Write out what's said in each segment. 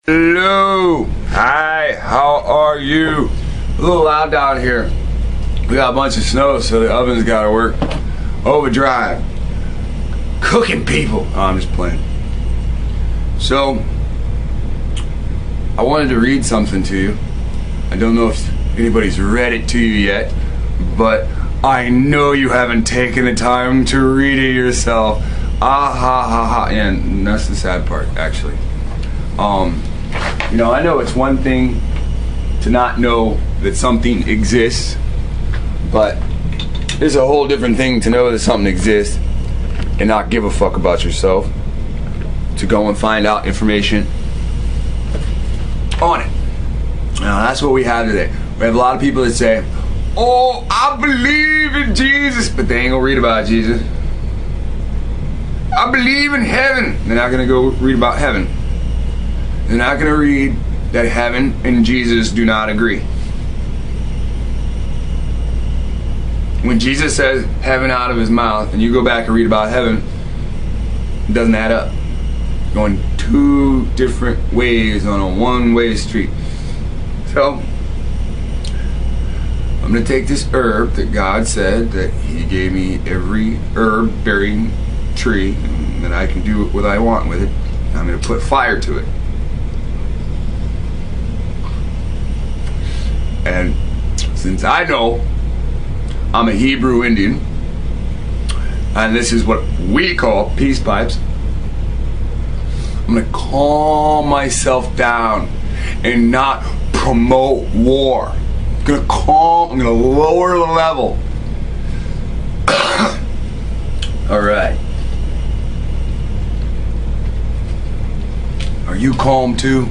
Hello, hi, how are you? A little loud down here. We got a bunch of snow, so the oven's gotta work overdrive. Cooking people. Oh, I'm just playing. So, I wanted to read something to you. I don't know if anybody's read it to you yet, but I know you haven't taken the time to read it yourself. Ah ha ha ha. And that's the sad part, actually. You know, I know it's one thing to not know that something exists, but it's a whole different thing to know that something exists and not give a fuck about yourself, to go and find out information on it. Now, that's what we have today. We have a lot of people that say, oh, I believe in Jesus, but they ain't gonna read about Jesus. I believe in heaven. They're not gonna go read about heaven. They're not going to read that heaven and Jesus do not agree. When Jesus says heaven out of his mouth, and you go back and read about heaven, it doesn't add up. Going two different ways on a one-way street. So, I'm going to take this herb that God said that he gave me every herb-bearing tree, and that I can do what I want with it. I'm going to put fire to it. And since I know I'm a Hebrew Indian, and this is what we call peace pipes, I'm gonna calm myself down and not promote war. I'm gonna lower the level. Alright. Are you calm too?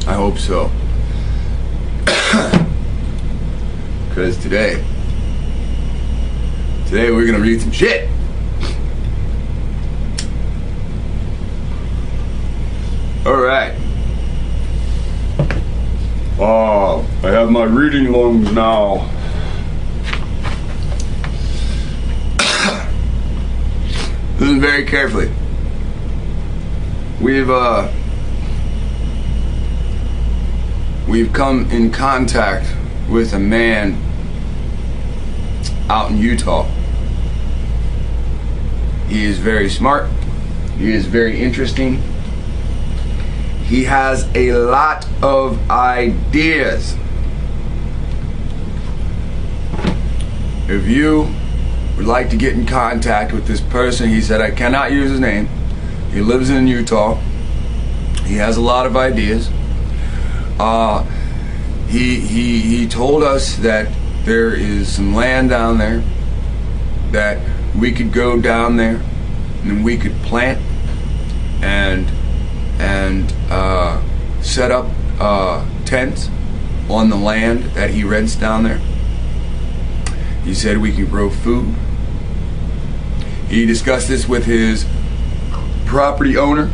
I hope so. Because today we're gonna read some shit. Alright. Oh, I have my reading lungs now. Listen very carefully. We've come in contact with a man out in Utah. He is very smart. He is very interesting. He has a lot of ideas. If you would like to get in contact with this person, he said I cannot use his name. He lives in Utah. He has a lot of ideas. He told us that there is some land down there that we could go down there and we could plant and set up tents on the land that he rents down there. He said we could grow food. He discussed this with his property owner,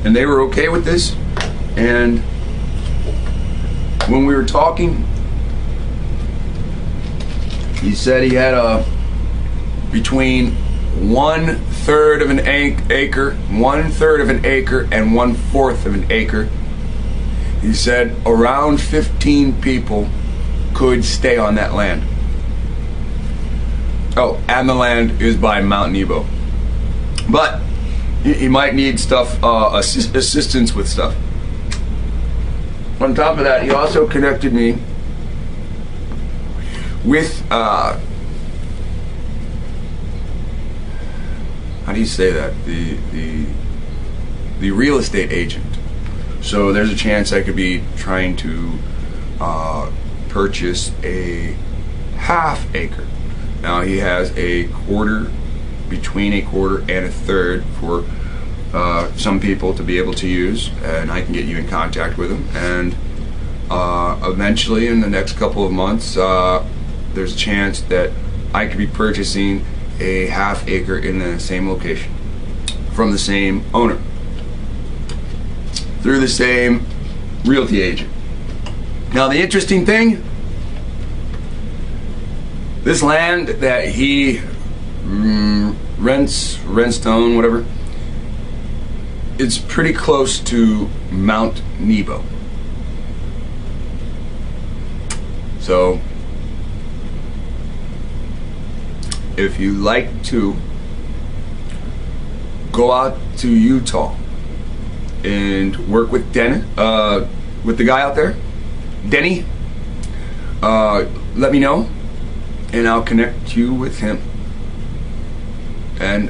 and they were okay with this. And when we were talking, he said he had between 1/3 of an acre, 1/3 of an acre, and 1/4 of an acre. He said around 15 people could stay on that land. Oh, and the land is by Mount Nebo. But he might need stuff, assistance with stuff. On top of that, he also connected me with, how do you say that? The real estate agent. So there's a chance I could be trying to purchase a half acre. Now he has a quarter, between a quarter and a third for some people to be able to use, and I can get you in contact with them. And eventually, in the next couple of months, there's a chance that I could be purchasing a half acre in the same location from the same owner through the same realty agent. Now, the interesting thing, this land that he rents to own, whatever, it's pretty close to Mount Nebo. So, if you like to go out to Utah and work with with the guy out there, Denny, let me know, and I'll connect you with him. And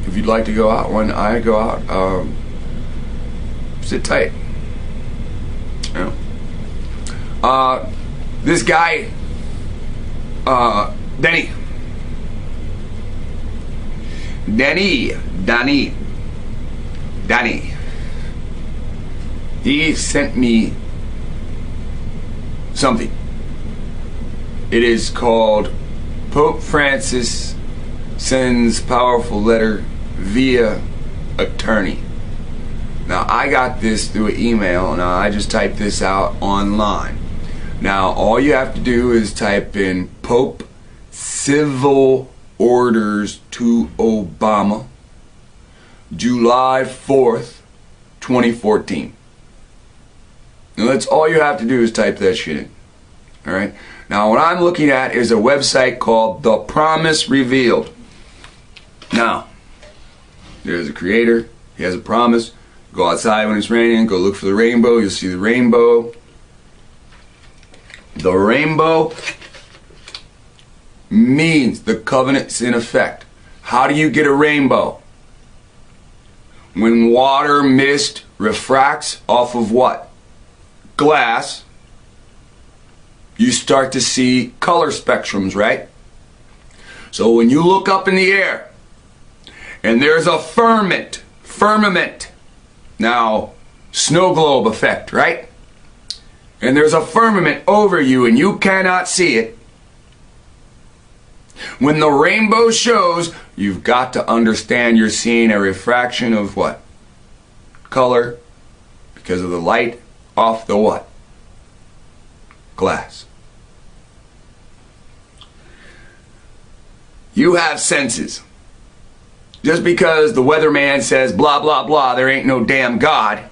if you'd like to go out when I go out, sit tight. You know? This guy, Danny, he sent me something. It is called Pope Francis Sends Powerful Letter Via Attorney. Now, I got this through an email. Now, I just typed this out online. Now, all you have to do is type in Pope Civil Orders to Obama, July 4th, 2014. Now, that's all you have to do is type that shit in. Alright? Now, what I'm looking at is a website called The Promise Revealed. Now, there's a creator. He has a promise. Go outside when it's raining. Go look for the rainbow. You'll see the rainbow. The rainbow means the covenant's in effect. How do you get a rainbow? When water, mist, refracts off of what? Glass. You start to see color spectrums, right? So when you look up in the air and there's a firmament. Now, snow globe effect, right? And there's a firmament over you and you cannot see it. When the rainbow shows, you've got to understand you're seeing a refraction of what? Color, because of the light off the what? Glass. You have senses. Just because the weatherman says blah blah blah, there ain't no damn God,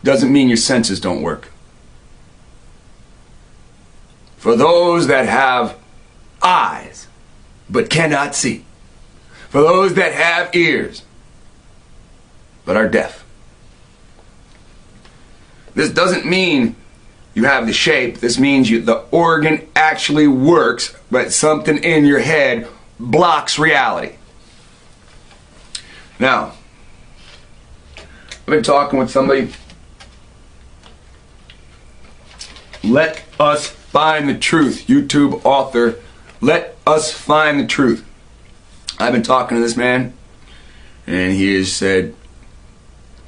doesn't mean your senses don't work. For those that have eyes but cannot see, for those that have ears but are deaf, this doesn't mean you have the shape. This means the organ actually works, but something in your head blocks reality. Now, I've been talking with somebody. Let us find the truth. YouTube author, let us find the truth. I've been talking to this man, and he has said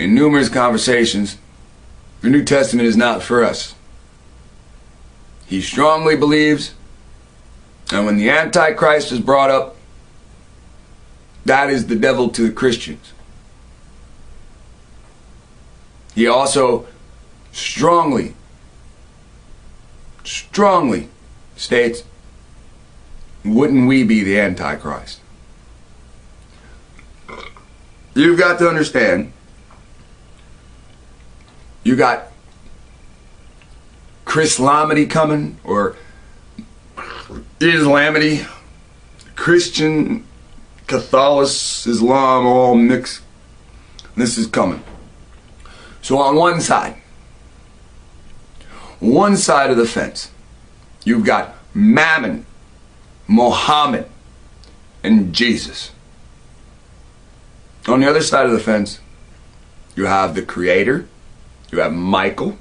in numerous conversations, the New Testament is not for us. He strongly believes, and when the Antichrist is brought up, that is the devil to the Christians. He also strongly states, wouldn't we be the Antichrist? You've got to understand, you got Chrislamity coming, or Islamity, Christian, Catholic, Islam, all mixed. This is coming. So on one side of the fence, you've got Mammon, Muhammad, and Jesus. On the other side of the fence, you have the Creator, you have Michael,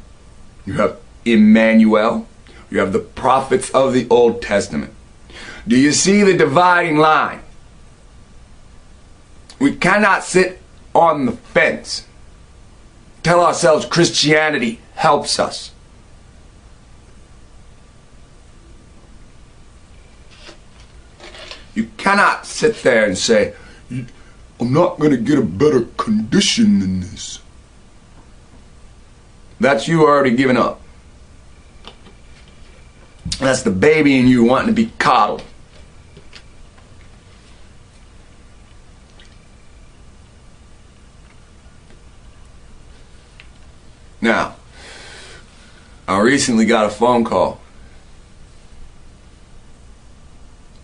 you have Emmanuel, you have the prophets of the Old Testament. Do you see the dividing line? We cannot sit on the fence, tell ourselves Christianity helps us. You cannot sit there and say, I'm not going to get a better condition than this. That's you already giving up. That's the baby in you wanting to be coddled. Now, I recently got a phone call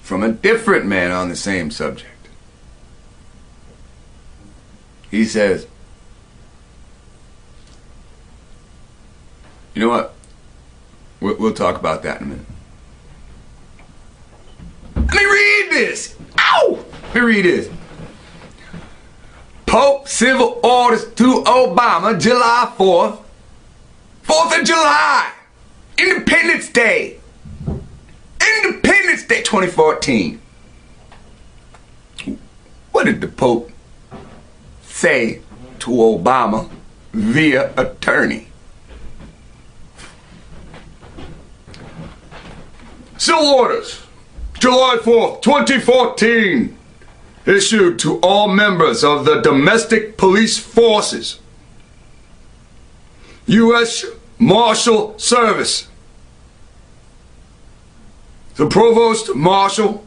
from a different man on the same subject. He says, you know what? We'll talk about that in a minute. Let me read this. Ow! Let me read this. Pope civil orders to Obama, July 4th. 4th of July. Independence Day. Independence Day 2014. What did the Pope say to Obama via attorney? Civil orders, July 4th, 2014, issued to all members of the domestic police forces, U.S. Marshal Service, the Provost Marshal,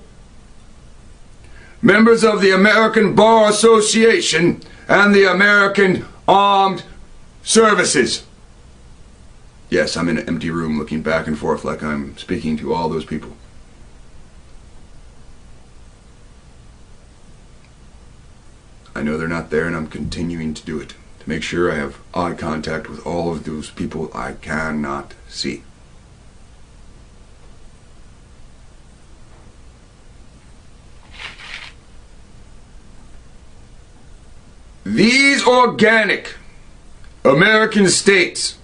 members of the American Bar Association, and the American Armed Services. Yes, I'm in an empty room looking back and forth like I'm speaking to all those people. I know they're not there, and I'm continuing to do it to make sure I have eye contact with all of those people I cannot see. These organic American states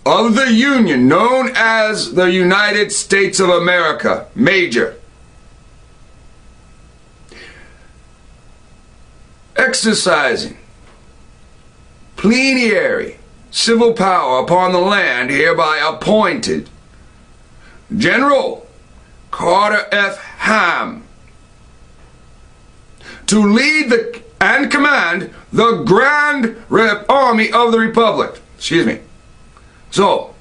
of the Union, known as the United States of America, major, exercising plenary civil power upon the land hereby appointed General Carter F. Ham to lead and command the Grand Army of the Republic. Excuse me. So,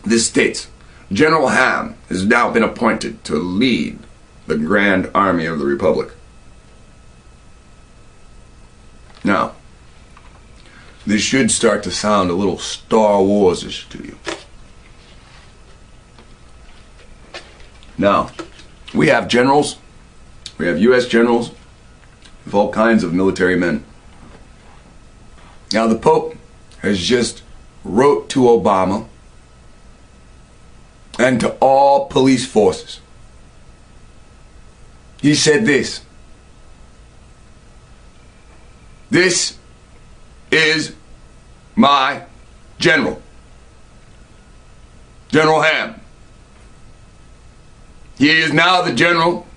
this states, General Ham has now been appointed to lead the Grand Army of the Republic. Now, this should start to sound a little Star Wars-ish to you. Now, we have generals, we have U.S. generals, with all kinds of military men. Now, the Pope has just wrote to Obama and to all police forces. He said this: this is my general, General Ham. He is now the general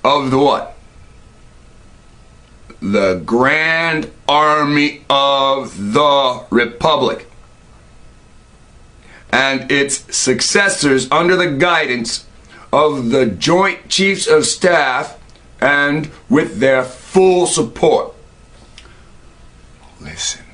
of the what? The Grand Army of the Republic and its successors under the guidance of the Joint Chiefs of Staff and with their full support. Listen.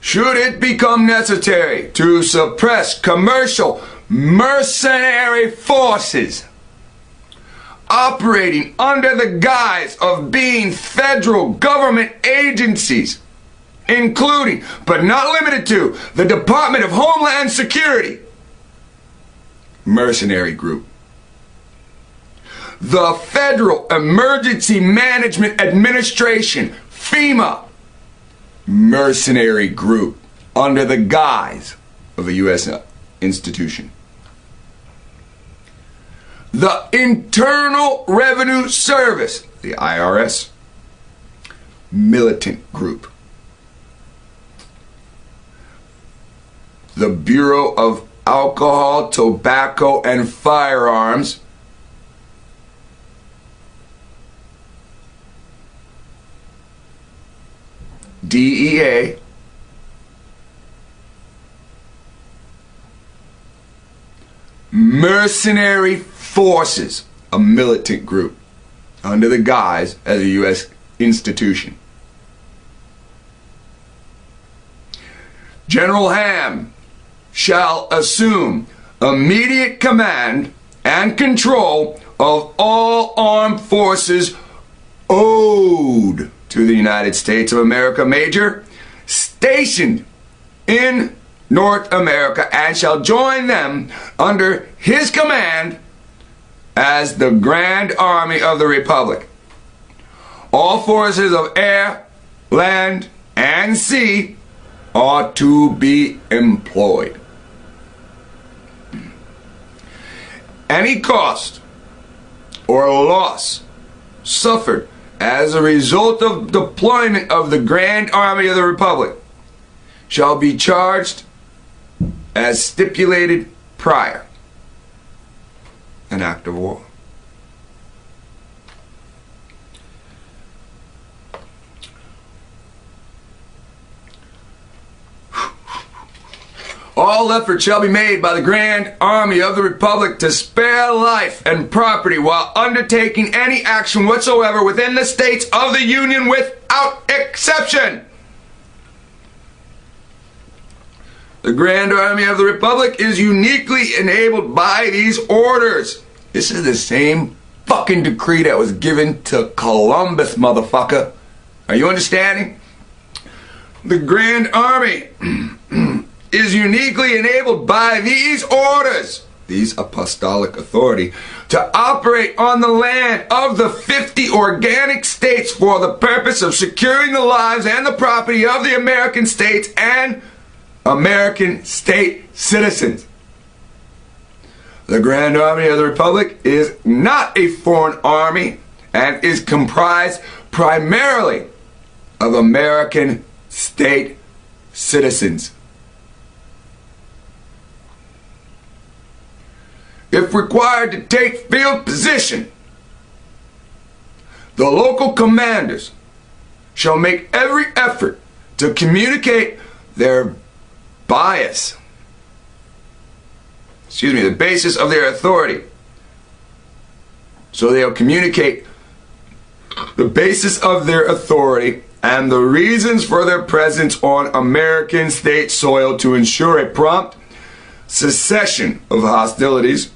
Should it become necessary to suppress commercial mercenary forces operating under the guise of being federal government agencies, including, but not limited to, the Department of Homeland Security, mercenary group, the Federal Emergency Management Administration, FEMA, mercenary group, under the guise of a U.S. institution, the Internal Revenue Service, the IRS, militant group, the Bureau of Alcohol, Tobacco, and Firearms, DEA, mercenary forces, a militant group under the guise as a U.S. institution. General Ham shall assume immediate command and control of all armed forces owed to the United States of America major stationed in North America, and shall join them under his command as the Grand Army of the Republic. All forces of air, land, and sea are to be employed. Any cost or loss suffered as a result of deployment of the Grand Army of the Republic shall be charged as stipulated prior an act of war. All effort shall be made by the Grand Army of the Republic to spare life and property while undertaking any action whatsoever within the states of the Union without exception. The Grand Army of the Republic is uniquely enabled by these orders. This is the same fucking decree that was given to Columbus, motherfucker. Are you understanding? The Grand Army is uniquely enabled by these orders, these apostolic authority, to operate on the land of the 50 organic states for the purpose of securing the lives and the property of the American states and American state citizens. The Grand Army of the Republic is not a foreign army and is comprised primarily of American state citizens. If required to take field position, the local commanders shall make every effort to communicate their the basis of their authority. So they'll communicate the basis of their authority and the reasons for their presence on American state soil to ensure a prompt cessation of hostilities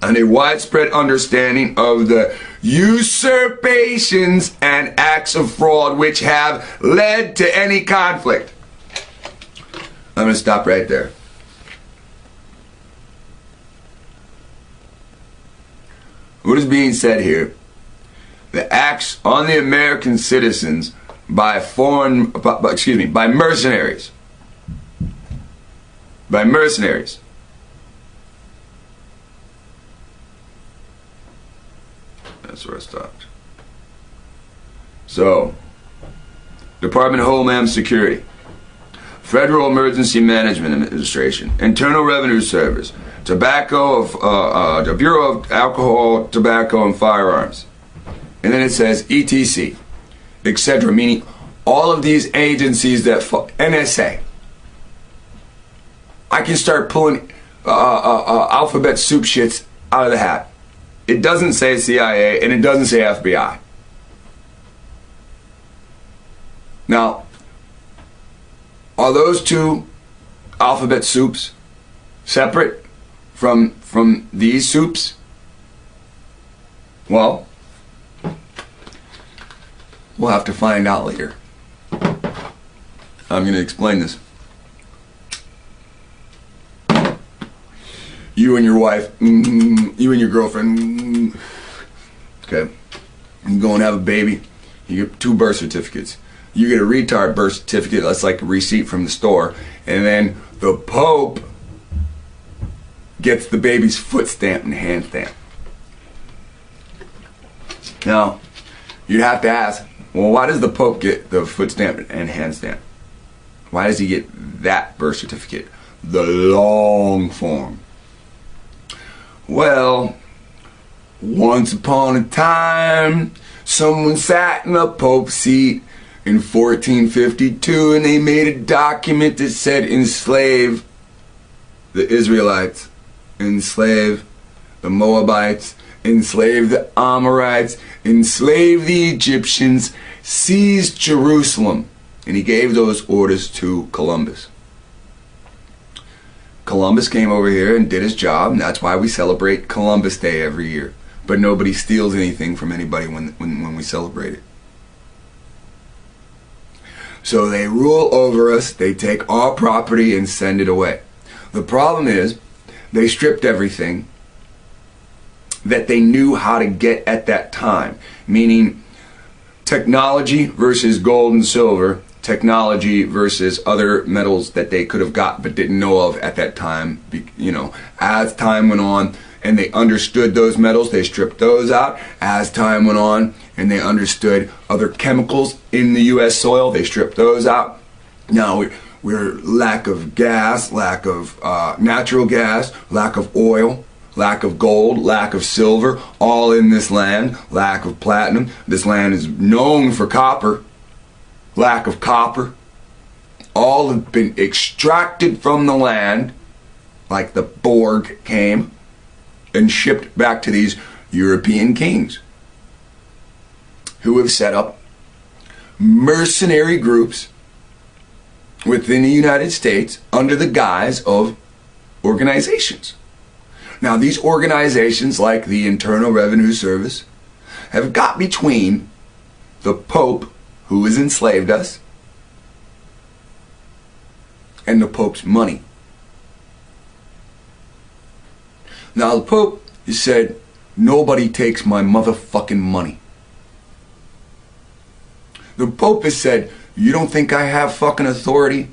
and a widespread understanding of the usurpations and acts of fraud which have led to any conflict. I'm going to stop right there. What is being said here? The acts on the American citizens by mercenaries. By mercenaries. That's where I stopped. So, Department of Homeland Security, Federal Emergency Management Administration, Internal Revenue Service, the Bureau of Alcohol, Tobacco, and Firearms. And then it says ETC, etc., meaning all of these agencies that NSA. I can start pulling alphabet soup shits out of the hat. It doesn't say CIA and it doesn't say FBI. Now, are those two alphabet soups separate from these soups? Well, we'll have to find out later. I'm going to explain this. You and your wife, you and your girlfriend, okay, you go and have a baby, you get 2 birth certificates. You get a retard birth certificate, that's like a receipt from the store, and then the Pope gets the baby's foot stamp and hand stamp. Now, you'd have to ask, well, why does the Pope get the foot stamp and hand stamp? Why does he get that birth certificate? The long form. Well, once upon a time, someone sat in a Pope's seat in 1452 and they made a document that said enslave the Israelites, enslave the Moabites, enslave the Amorites, enslave the Egyptians, seize Jerusalem. And he gave those orders to Columbus. Columbus came over here and did his job, and that's why we celebrate Columbus Day every year. but nobody steals anything from anybody when we celebrate it. So they rule over us, they take our property and send it away. The problem is, they stripped everything that they knew how to get at that time, meaning technology versus gold and silver, technology versus other metals that they could have got but didn't know of at that time. You know, as time went on and they understood those metals, they stripped those out. As time went on and they understood other chemicals in the U.S. soil, they stripped those out. Now we're lack of gas, lack of natural gas, lack of oil, lack of gold, lack of silver, all in this land, lack of platinum. This land is known for copper, lack of copper. All have been extracted from the land, like the Borg came, and shipped back to these European kings, who have set up mercenary groups within the United States under the guise of organizations. Now, these organizations, like the Internal Revenue Service, have got between the Pope, who has enslaved us, and the Pope's money. Now, the Pope has said, nobody takes my motherfucking money. The Pope has said, you don't think I have fucking authority?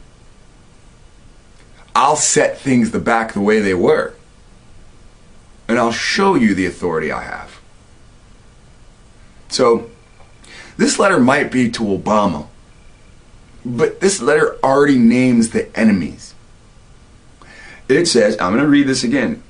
I'll set things back the way they were. And I'll show you the authority I have. So, this letter might be to Obama, but this letter already names the enemies. It says, I'm going to read this again.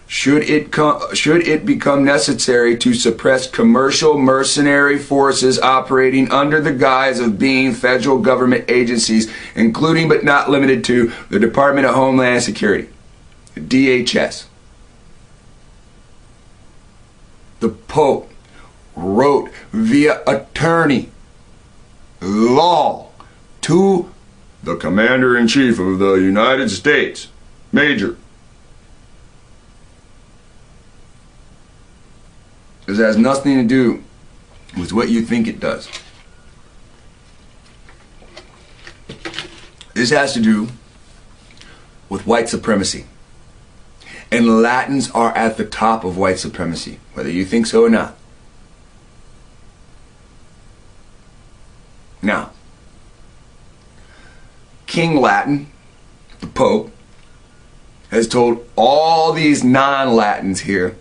Should it become necessary to suppress commercial mercenary forces operating under the guise of being federal government agencies, including but not limited to the Department of Homeland Security, DHS. The Pope wrote via attorney law to the Commander-in-Chief of the United States, Major. This has nothing to do with what you think it does. This has to do with white supremacy. And Latins are at the top of white supremacy, whether you think so or not. Now, King Latin, the Pope, has told all these non-Latins here,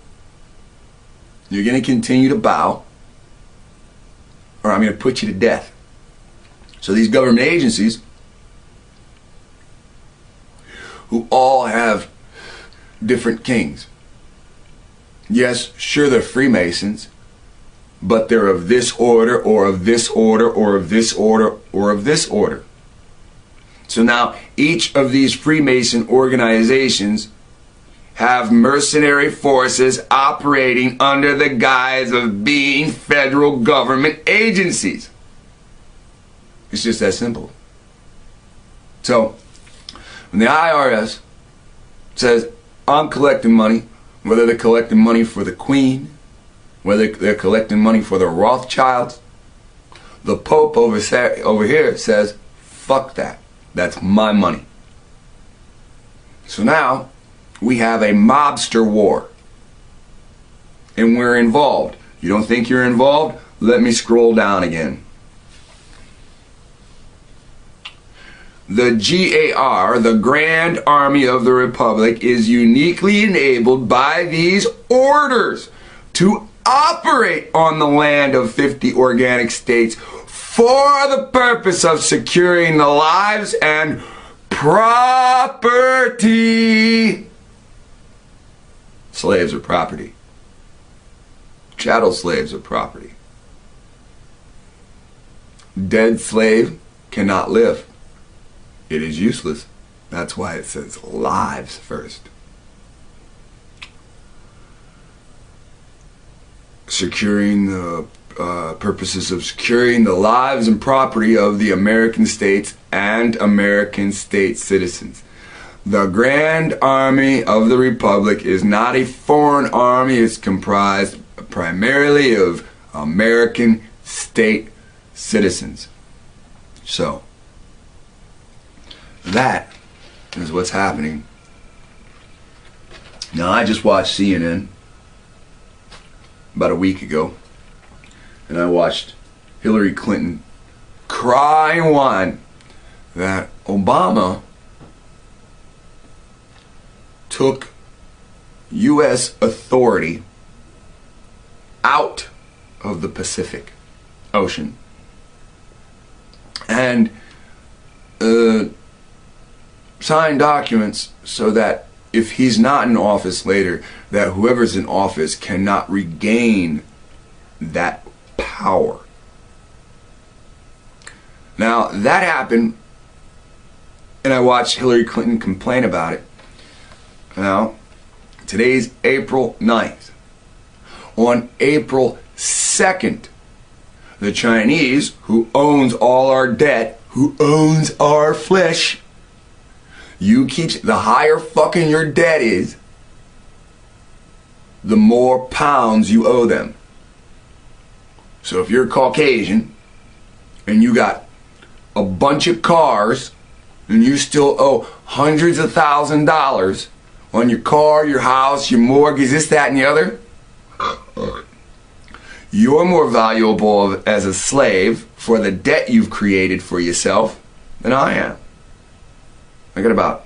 you're going to continue to bow, or I'm going to put you to death. So these government agencies, who all have different kings. Yes, sure, they're Freemasons, but they're of this order, or of this order, or of this order, or of this order. So now, each of these Freemason organizations have mercenary forces operating under the guise of being federal government agencies. It's just that simple. So, when the IRS says, I'm collecting money, whether they're collecting money for the Queen, whether they're collecting money for the Rothschilds, the Pope over here says, fuck that. That's my money. So now, we have a mobster war. And we're involved. You don't think you're involved? Let me scroll down again. The GAR, the Grand Army of the Republic, is uniquely enabled by these orders to operate on the land of 50 organic states for the purpose of securing the lives and property. Slaves are property. Chattel slaves are property. Dead slave cannot live. It is useless. That's why it says lives first. Securing the purposes of securing the lives and property of the American states and American state citizens. The Grand Army of the Republic is not a foreign army. It's comprised primarily of American state citizens. So, that is what's happening. Now, I just watched CNN about a week ago, and I watched Hillary Clinton cry and whine that Obama took U.S. authority out of the Pacific Ocean and signed documents so that if he's not in office later, that whoever's in office cannot regain that power. Now, that happened, and I watched Hillary Clinton complain about it. Now, today's April 9th. On April 2nd, the Chinese, who owns all our debt, who owns our flesh, the higher fucking your debt is, the more pounds you owe them. So if you're Caucasian and you got a bunch of cars and you still owe hundreds of $1,000s on your car, your house, your mortgage, this, that, and the other, you're more valuable as a slave for the debt you've created for yourself than I am. I got about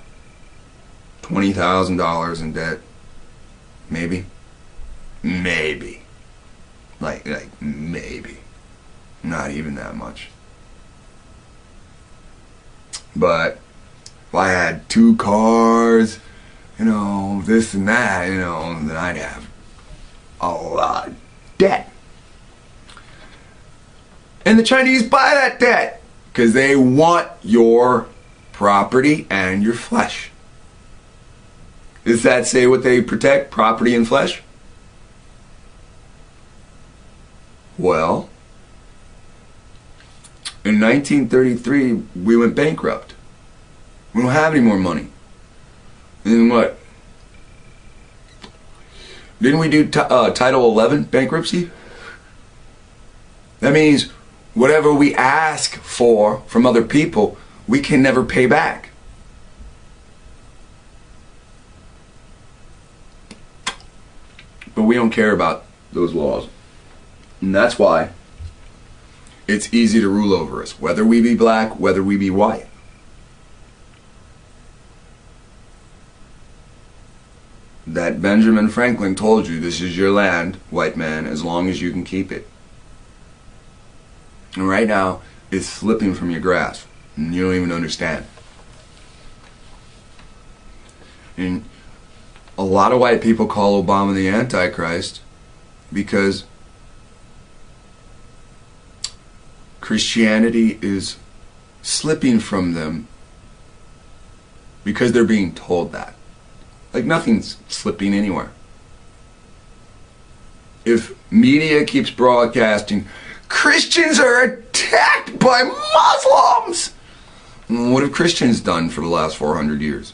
$20,000 in debt. Maybe. Like maybe. Not even that much. But if I had 2 cars, this and that, then I'd have a lot of debt. And the Chinese buy that debt because they want your property and your flesh. Does that say what they protect? Property and flesh? Well, in 1933, we went bankrupt. We don't have any more money. And then what? Didn't we do Title 11 bankruptcy? That means whatever we ask for from other people, we can never pay back. But we don't care about those laws. And that's why it's easy to rule over us, whether we be black, whether we be white. That Benjamin Franklin told you, this is your land, white man, as long as you can keep it. And right now, it's slipping from your grasp, and you don't even understand. And a lot of white people call Obama the Antichrist because Christianity is slipping from them because they're being told that. Like nothing's slipping anywhere. If media keeps broadcasting, Christians are attacked by Muslims, what have Christians done for the last 400 years?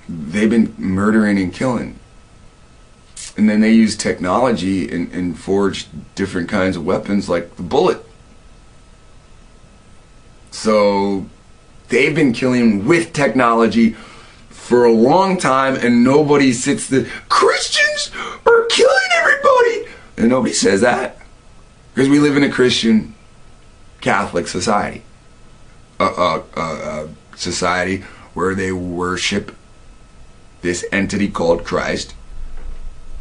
They've been murdering and killing. And then they use technology and forge different kinds of weapons like the bullet. So they've been killing with technology for a long time, and nobody sits there, Christians are killing everybody! And nobody says that. Because we live in a Christian Catholic society. Society where they worship this entity called Christ,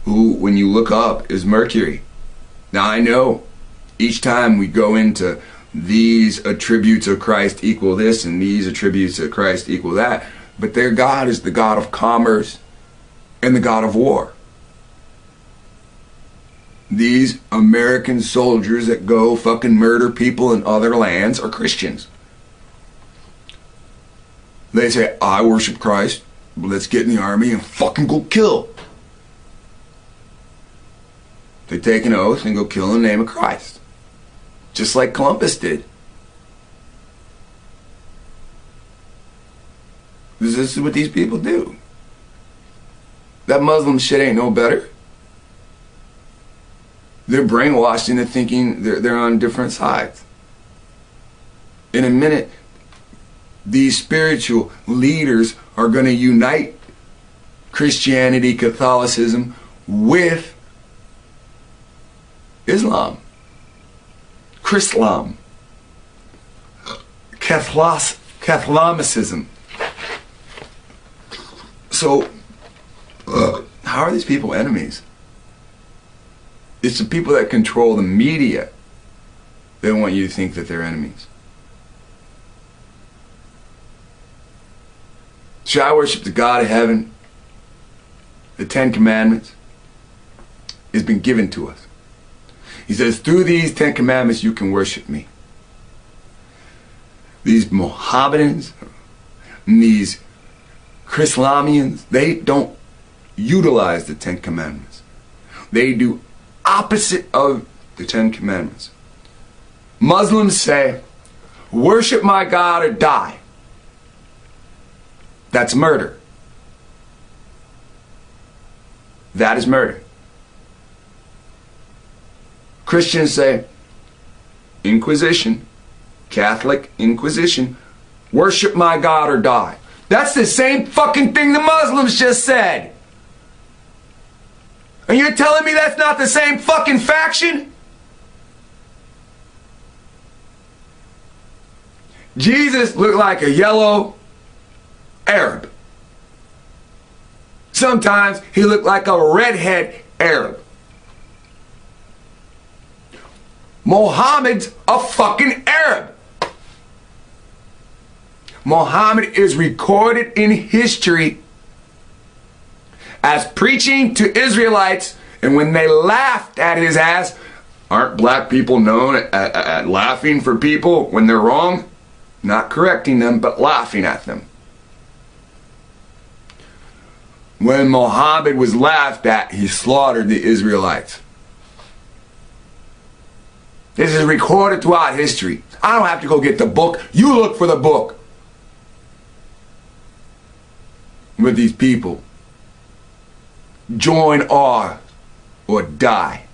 who, when you look up, is Mercury. Now I know each time we go into these attributes of Christ equal this and these attributes of Christ equal that, but their God is the God of commerce and the God of war. These American soldiers that go fucking murder people in other lands are Christians. They say, I worship Christ, let's get in the army and fucking go kill. They take an oath and go kill in the name of Christ. Just like Columbus did. This is what these people do. That Muslim shit ain't no better. They're brainwashed into thinking they're on different sides. In a minute, these spiritual leaders are going to unite Christianity, Catholicism with Islam, Chrislam, Catholicism. So, how are these people enemies? It's the people that control the media that want you to think that they're enemies. Should I worship the God of heaven? The Ten Commandments has been given to us. He says, through these 10 commandments you can worship me. These Mohammedans, these Chrislamians, they don't utilize the 10 commandments. They do opposite of the 10 commandments. Muslims say, worship my God or die. That's murder. That is murder. Christians say, Inquisition, Catholic Inquisition, worship my God or die. That's the same fucking thing the Muslims just said. And you're telling me that's not the same fucking faction? Jesus looked like a yellow Arab. Sometimes he looked like a redhead Arab. Muhammad's a fucking Arab. Muhammad is recorded in history as preaching to Israelites, and when they laughed at his ass, aren't black people known at laughing for people when they're wrong? Not correcting them, but laughing at them. When Muhammad was laughed at, he slaughtered the Israelites. This is recorded throughout history. I don't have to go get the book. You look for the book. With these people, join or die.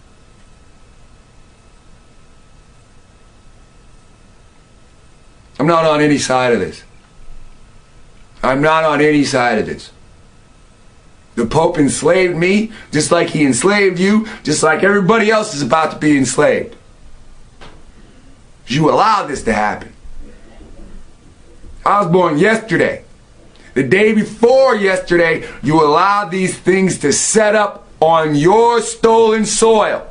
I'm not on any side of this. I'm not on any side of this. The Pope enslaved me, just like he enslaved you, just like everybody else is about to be enslaved. You allowed this to happen. I was born yesterday. The day before yesterday, you allowed these things to set up on your stolen soil.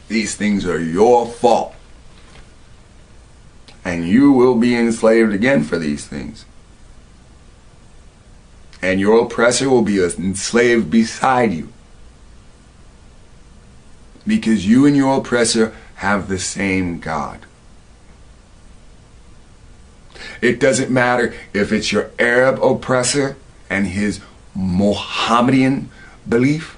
These things are your fault. And you will be enslaved again for these things. And your oppressor will be enslaved beside you. Because you and your oppressor have the same God. It doesn't matter if it's your Arab oppressor and his Mohammedan belief.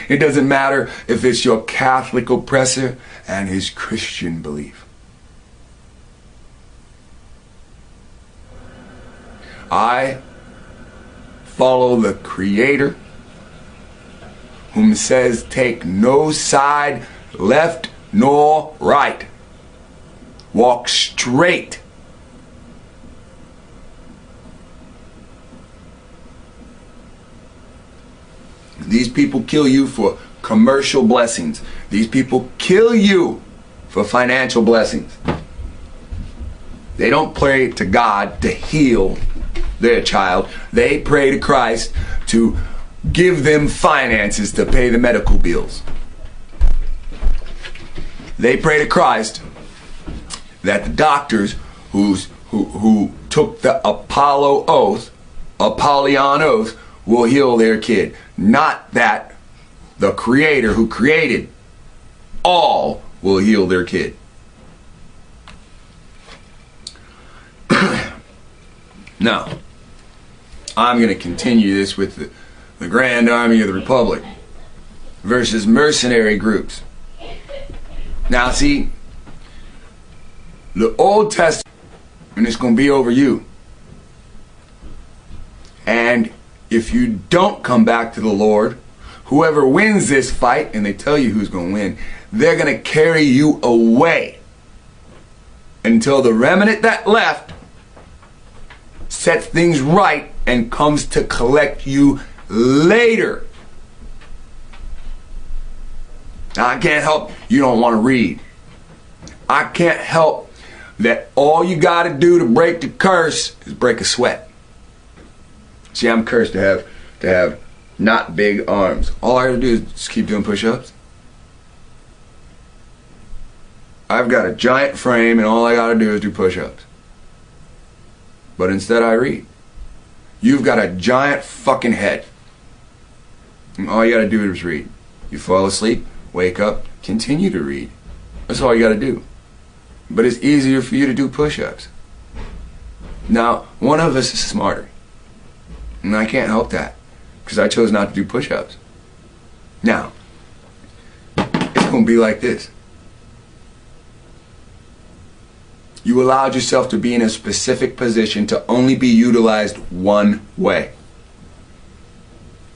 It doesn't matter if it's your Catholic oppressor and his Christian belief. I follow the Creator, whom says, take no side, left nor right. Walk straight. These people kill you for commercial blessings. These people kill you for financial blessings. They don't pray to God to heal their child. They pray to Christ to give them finances to pay the medical bills. They pray to Christ that the doctors who took the Apollyon oath, will heal their kid. Not that the Creator who created all will heal their kid. Now, I'm going to continue this with the Grand Army of the Republic versus mercenary groups. Now see, the Old Testament, and it's going to be over you. And if you don't come back to the Lord, whoever wins this fight, and they tell you who's going to win, they're going to carry you away until the remnant that left sets things right and comes to collect you later. Now, I can't help you don't want to read. I can't help that all you got to do to break the curse is break a sweat. See, I'm cursed to have not big arms. All I gotta do is just keep doing push-ups. I've got a giant frame and all I gotta do is do push-ups. But instead I read. You've got a giant fucking head. And all you gotta do is read. You fall asleep, wake up, continue to read. That's all you gotta do. But it's easier for you to do push-ups. Now, one of us is smarter. And I can't help that, because I chose not to do push-ups. Now, it's going to be like this. You allowed yourself to be in a specific position to only be utilized one way.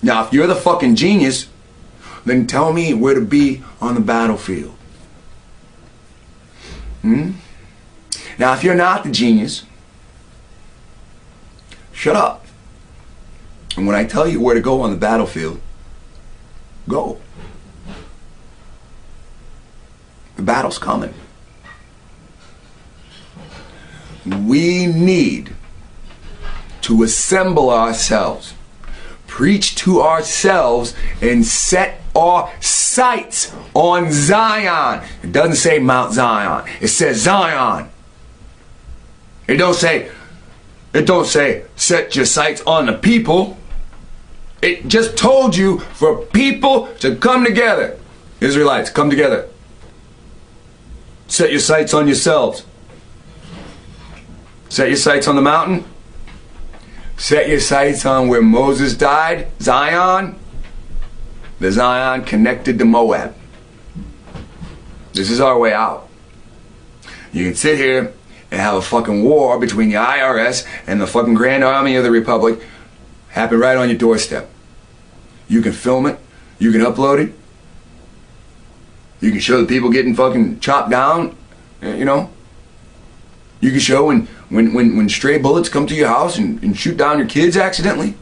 Now, if you're the fucking genius, then tell me where to be on the battlefield. Now, if you're not the genius, shut up. And when I tell you where to go on the battlefield, go. The battle's coming. We need to assemble ourselves, preach to ourselves, and set our sights on Zion. It doesn't say Mount Zion. It says Zion. It don't say set your sights on the people. It just told you for people to come together. Israelites, come together. Set your sights on yourselves. Set your sights on the mountain. Set your sights on where Moses died, Zion. The Zion connected to Moab. This is our way out. You can sit here and have a fucking war between the IRS and the fucking Grand Army of the Republic happen right on your doorstep. You can film it. You can upload it. You can show the people getting fucking chopped down. You know. You can show when stray bullets come to your house and shoot down your kids accidentally.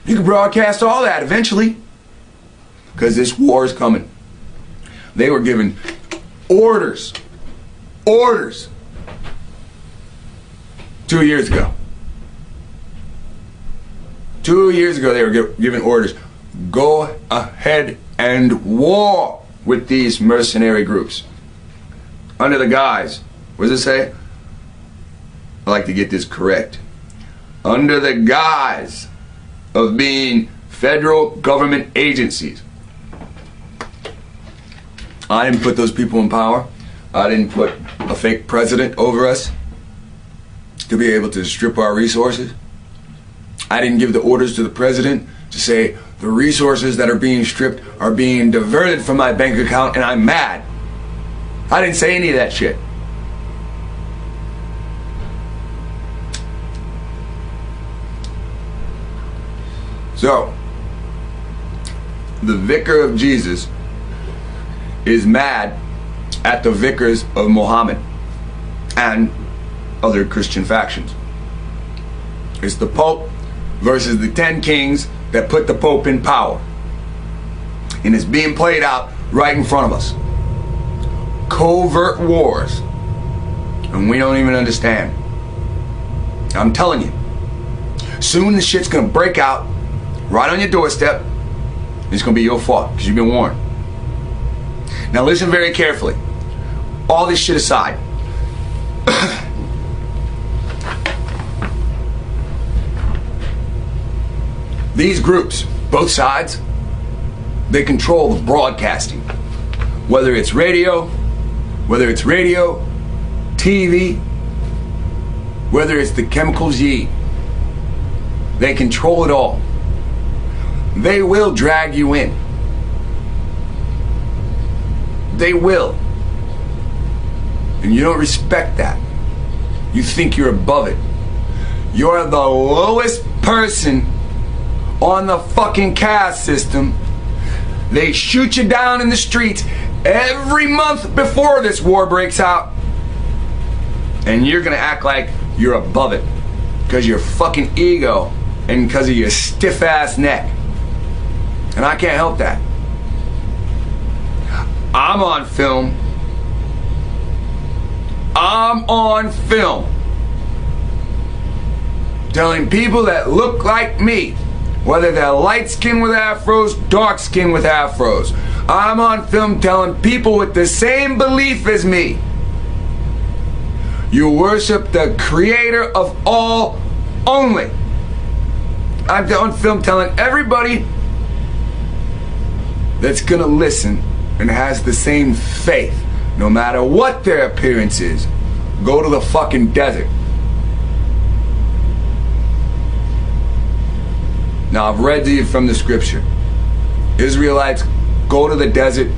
You can broadcast all that eventually. Because this war is coming. They were given orders. 2 years ago. 2 years ago they were given orders. Go ahead and war with these mercenary groups. Under the guise, what does it say? I like to get this correct. Under the guise of being federal government agencies. I didn't put those people in power. I didn't put a fake president over us to be able to strip our resources. I didn't give the orders to the president to say the resources that are being stripped are being diverted from my bank account and I'm mad. I didn't say any of that shit. So, the vicar of Jesus is mad at the vicars of Muhammad and other Christian factions. It's the Pope versus the 10 kings that put the Pope in power. And it's being played out right in front of us. Covert wars. And we don't even understand. I'm telling you. Soon the shit's gonna break out right on your doorstep. It's gonna be your fault because you've been warned. Now listen very carefully. All this shit aside. These groups, both sides, they control the broadcasting. Whether it's radio, TV, whether it's the chemicals you eat, they control it all. They will drag you in. they will. And you don't respect that. You think you're above it. You're the lowest person on the fucking caste system. They shoot you down in the streets every month before this war breaks out. And you're gonna act like you're above it because of your fucking ego and because of your stiff ass neck. And I can't help that. I'm on film. I'm on film telling people that look like me, whether they're light skinned with afros, dark skinned with afros. I'm on film telling people with the same belief as me. You worship the creator of all only. I'm on film telling everybody that's gonna listen and has the same faith, no matter what their appearance is, go to the fucking desert. Now I've read to you from the scripture. Israelites, go to the desert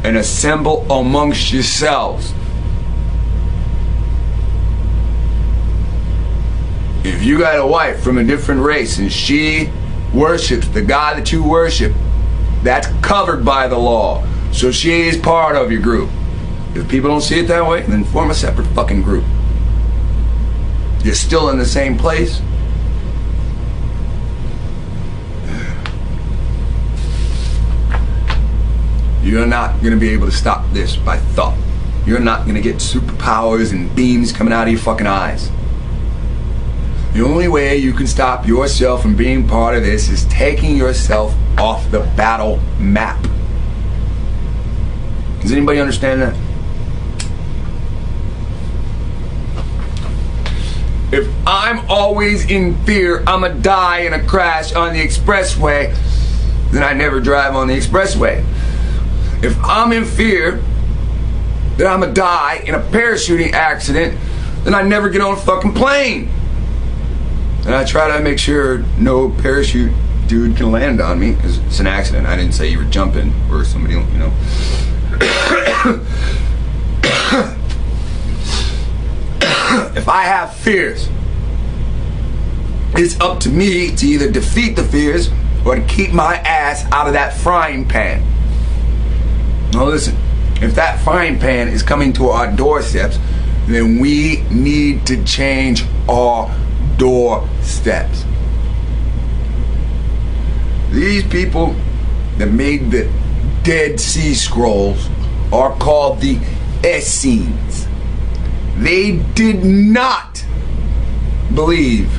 and assemble amongst yourselves. If you got a wife from a different race and she worships the God that you worship, that's covered by the law. So she is part of your group. If people don't see it that way, then form a separate fucking group. You're still in the same place. You're not going to be able to stop this by thought. You're not going to get superpowers and beams coming out of your fucking eyes. The only way you can stop yourself from being part of this is taking yourself off the battle map. Does anybody understand that? If I'm always in fear I'm gonna die in a crash on the expressway, then I never drive on the expressway. If I'm in fear that I'm gonna die in a parachuting accident, then I never get on a fucking plane. And I try to make sure no parachute dude can land on me. It's an accident. I didn't say you were jumping or somebody, you know. If I have fears, it's up to me to either defeat the fears or to keep my ass out of that frying pan. Now listen, if that frying pan is coming to our doorsteps, then we need to change our doorsteps. These people that made the Dead Sea Scrolls are called the Essenes. They did not believe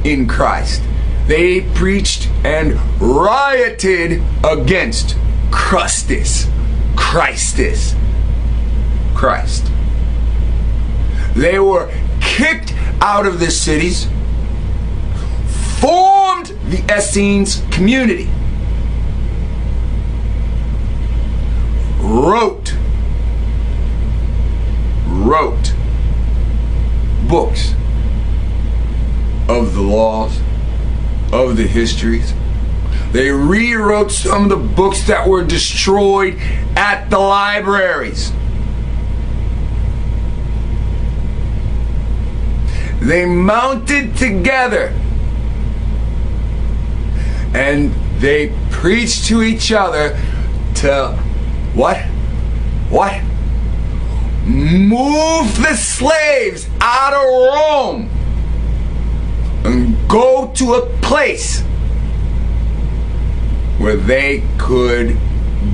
in Christ. They preached and rioted against Christ. They were kicked out of the cities, formed the Essenes community, wrote books of the laws, of the histories. They rewrote some of the books that were destroyed at the libraries. They mounted together and they preached to each other to what? Move the slaves out of Rome and go to a place where they could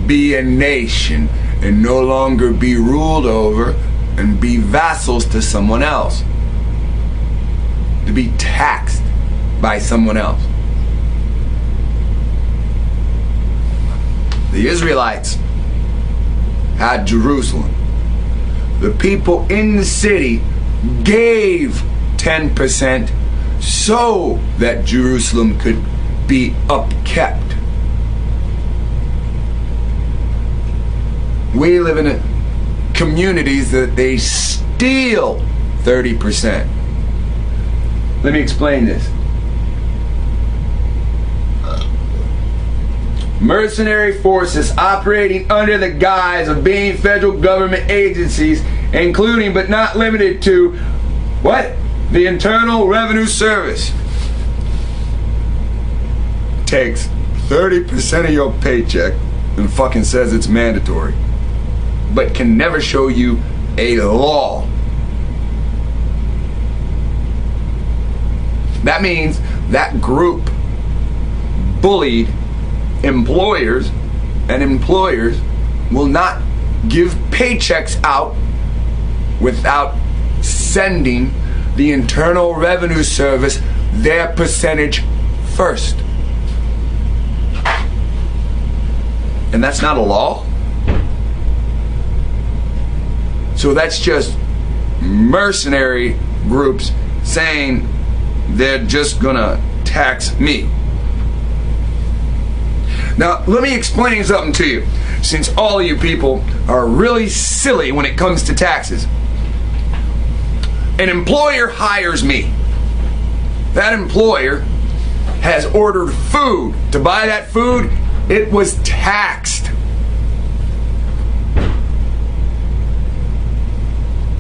be a nation and no longer be ruled over and be vassals to someone else, to be taxed by someone else. The Israelites had Jerusalem. The people in the city gave 10% so that Jerusalem could be upkept. We live in communities that they steal 30%. Let me explain this. mercenary forces operating under the guise of being federal government agencies, including but not limited to, what? The Internal Revenue Service. Takes 30% of your paycheck and fucking says it's mandatory, but can never show you a law. That means that group bullied employers, and employers will not give paychecks out without sending the Internal Revenue Service their percentage first. And that's not a law. So that's just mercenary groups saying they're just gonna tax me. Now, let me explain something to you, since all of you people are really silly when it comes to taxes. An employer hires me. That employer has ordered food. To buy that food, it was taxed.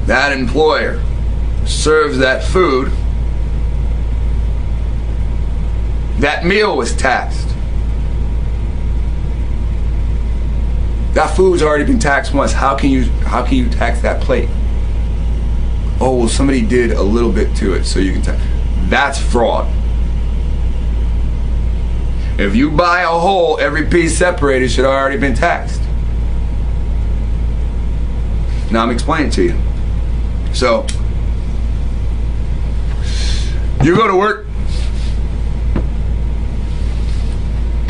That employer serves that food. That meal was taxed. That food's already been taxed once. How can you tax that plate? Oh, well, somebody did a little bit to it, so you can tax. That's fraud. If you buy a whole, every piece separated should have already been taxed. Now I'm explaining to you. So, you go to work,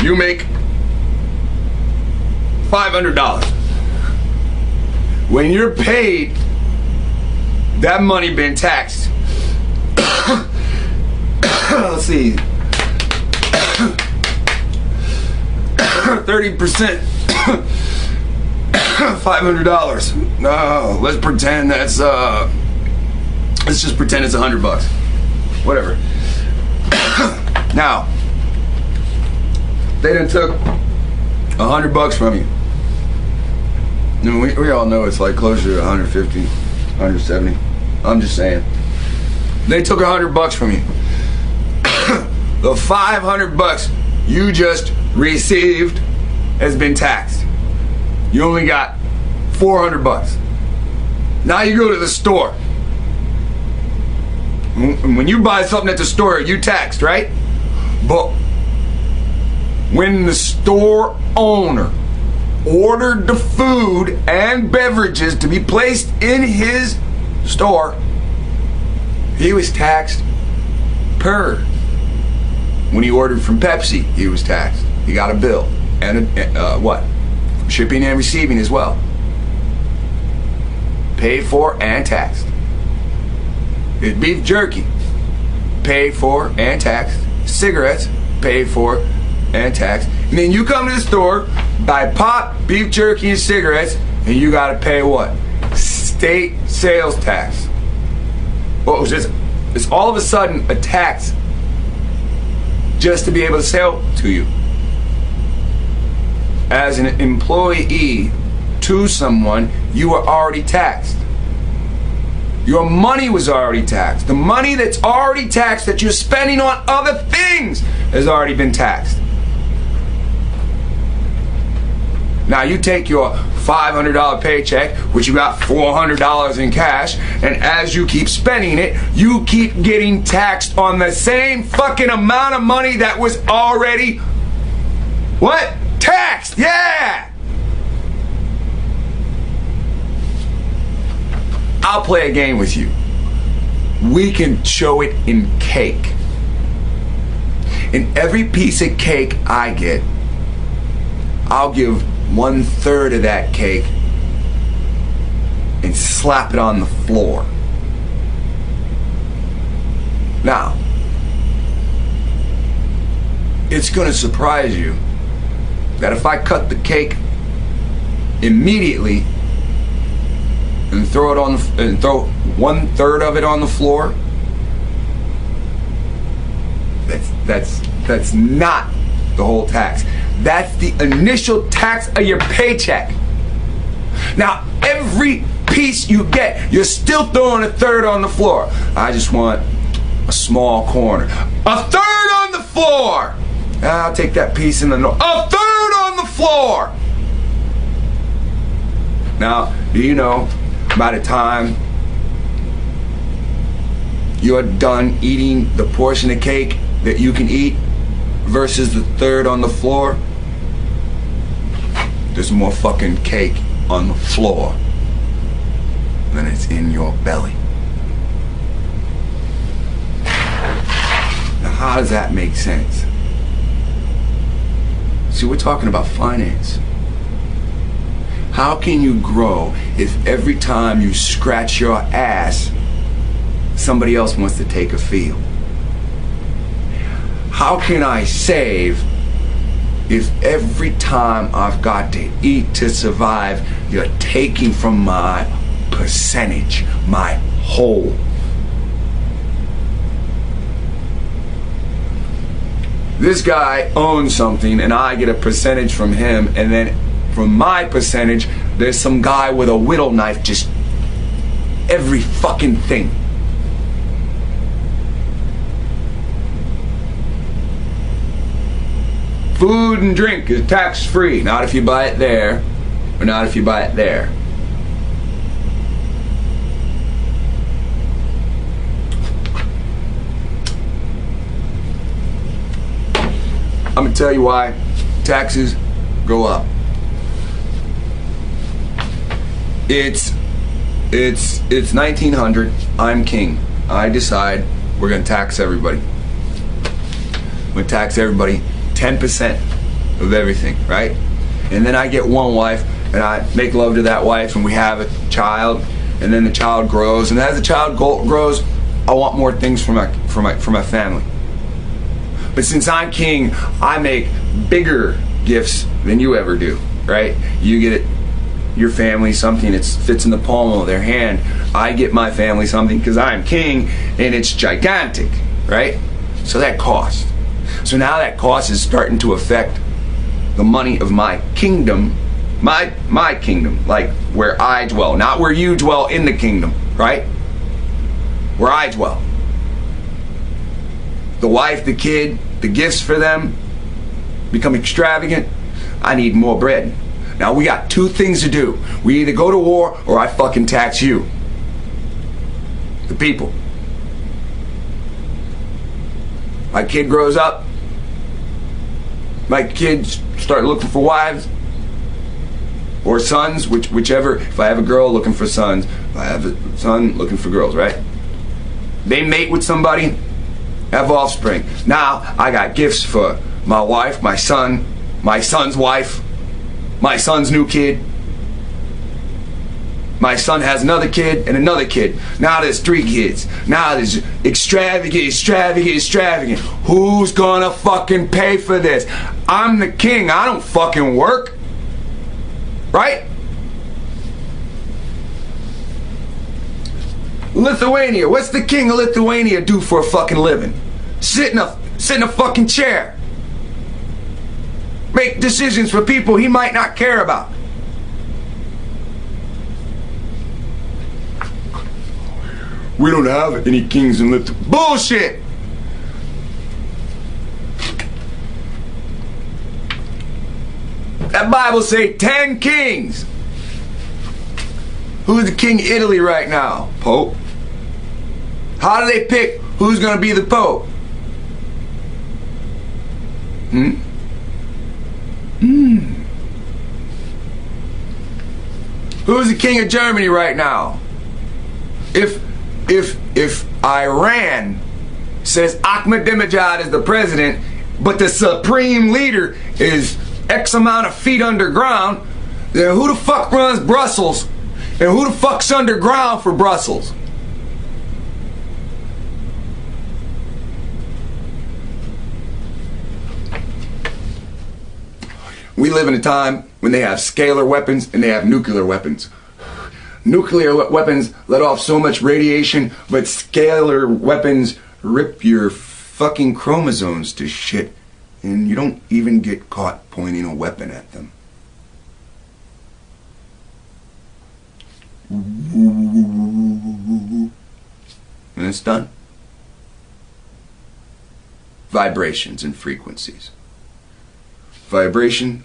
you make $500. When you're paid, that money been taxed. Let's see. 30%. $500. No, let's pretend that's let's just pretend it's $100. Whatever. Now, they done took $100 from you. I mean, we all know it's like closer to 150, 170. I'm just saying. They took $100 from you. The $500 you just received has been taxed. You only got $400. Now you go to the store. When you buy something at the store, you taxed, right? But when the store owner ordered the food and beverages to be placed in his store, he was taxed per. When he ordered from Pepsi, he was taxed. He got a bill and what? Shipping and receiving as well. Paid for and taxed. His beef jerky, paid for and taxed. Cigarettes, paid for and taxed. And then you come to the store, buy pop, beef jerky, and cigarettes, and you gotta pay what? State sales tax. What was this? It's all of a sudden a tax just to be able to sell to you. As an employee to someone, you were already taxed. Your money was already taxed. The money that's already taxed that you're spending on other things has already been taxed. Now you take your $500 paycheck, which you got $400 in cash, and as you keep spending it, you keep getting taxed on the same fucking amount of money that was already, what? Taxed, yeah! I'll play a game with you. We can show it in cake. In every piece of cake I get, I'll give 1/3 of that cake and slap it on the floor. Now, it's gonna surprise you that if I cut the cake immediately and throw 1/3 of it on the floor, that's not the whole tax. That's the initial tax of your paycheck. Now, every piece you get, you're still throwing a third on the floor. I just want a small corner. A third on the floor! I'll take that piece in the north. A third on the floor! Now, do you know, by the time you're done eating the portion of cake that you can eat versus the third on the floor, there's more fucking cake on the floor than it's in your belly. Now, how does that make sense? See, we're talking about finance. How can you grow if every time you scratch your ass, somebody else wants to take a feel? How can I save if every time I've got to eat to survive, you're taking from my percentage, my whole? This guy owns something and I get a percentage from him, and then from my percentage, there's some guy with a whittle knife, just every fucking thing. Food and drink is tax-free. Not if you buy it there, or not if you buy it there. I'm gonna tell you why taxes go up. It's 1900. I'm king. I decide we're gonna tax everybody. We're gonna tax everybody 10% of everything, right? And then I get one wife, and I make love to that wife, and we have a child, and then the child grows, and as the child grows, I want more things for my family. But since I'm king, I make bigger gifts than you ever do, right? You get your family something that fits in the palm of their hand. I get my family something because I'm king, and it's gigantic, right? So that costs. So now that cost is starting to affect the money of my kingdom, my kingdom, like where I dwell, not where you dwell in the kingdom, right? Where I dwell. The wife, the kid, the gifts for them become extravagant. I need more bread. Now we got two things to do. We either go to war or I fucking tax you. The people. My kid grows up. My kids start looking for wives or sons, whichever. If I have a girl, looking for sons. If I have a son, looking for girls, right? They mate with somebody, have offspring. Now I got gifts for my wife, my son, my son's wife, my son's new kid. My son has another kid and another kid. Now there's 3 kids. Now there's extravagant. Who's gonna fucking pay for this? I'm the king. I don't fucking work. Right? Lithuania. What's the king of Lithuania do for a fucking living? Sit in a fucking chair. Make decisions for people he might not care about. We don't have any kings in Lithuania. Bullshit! That Bible say 10 kings. Who's the king of Italy right now? Pope. How do they pick who's gonna be the Pope? Who's the king of Germany right now? If Iran says Ahmadinejad is the president, but the supreme leader is X amount of feet underground, then who the fuck runs Brussels? And who the fuck's underground for Brussels? We live in a time when they have scalar weapons and they have nuclear weapons. Nuclear weapons let off so much radiation, but scalar weapons rip your fucking chromosomes to shit and you don't even get caught pointing a weapon at them. And it's done. Vibrations and frequencies. Vibration,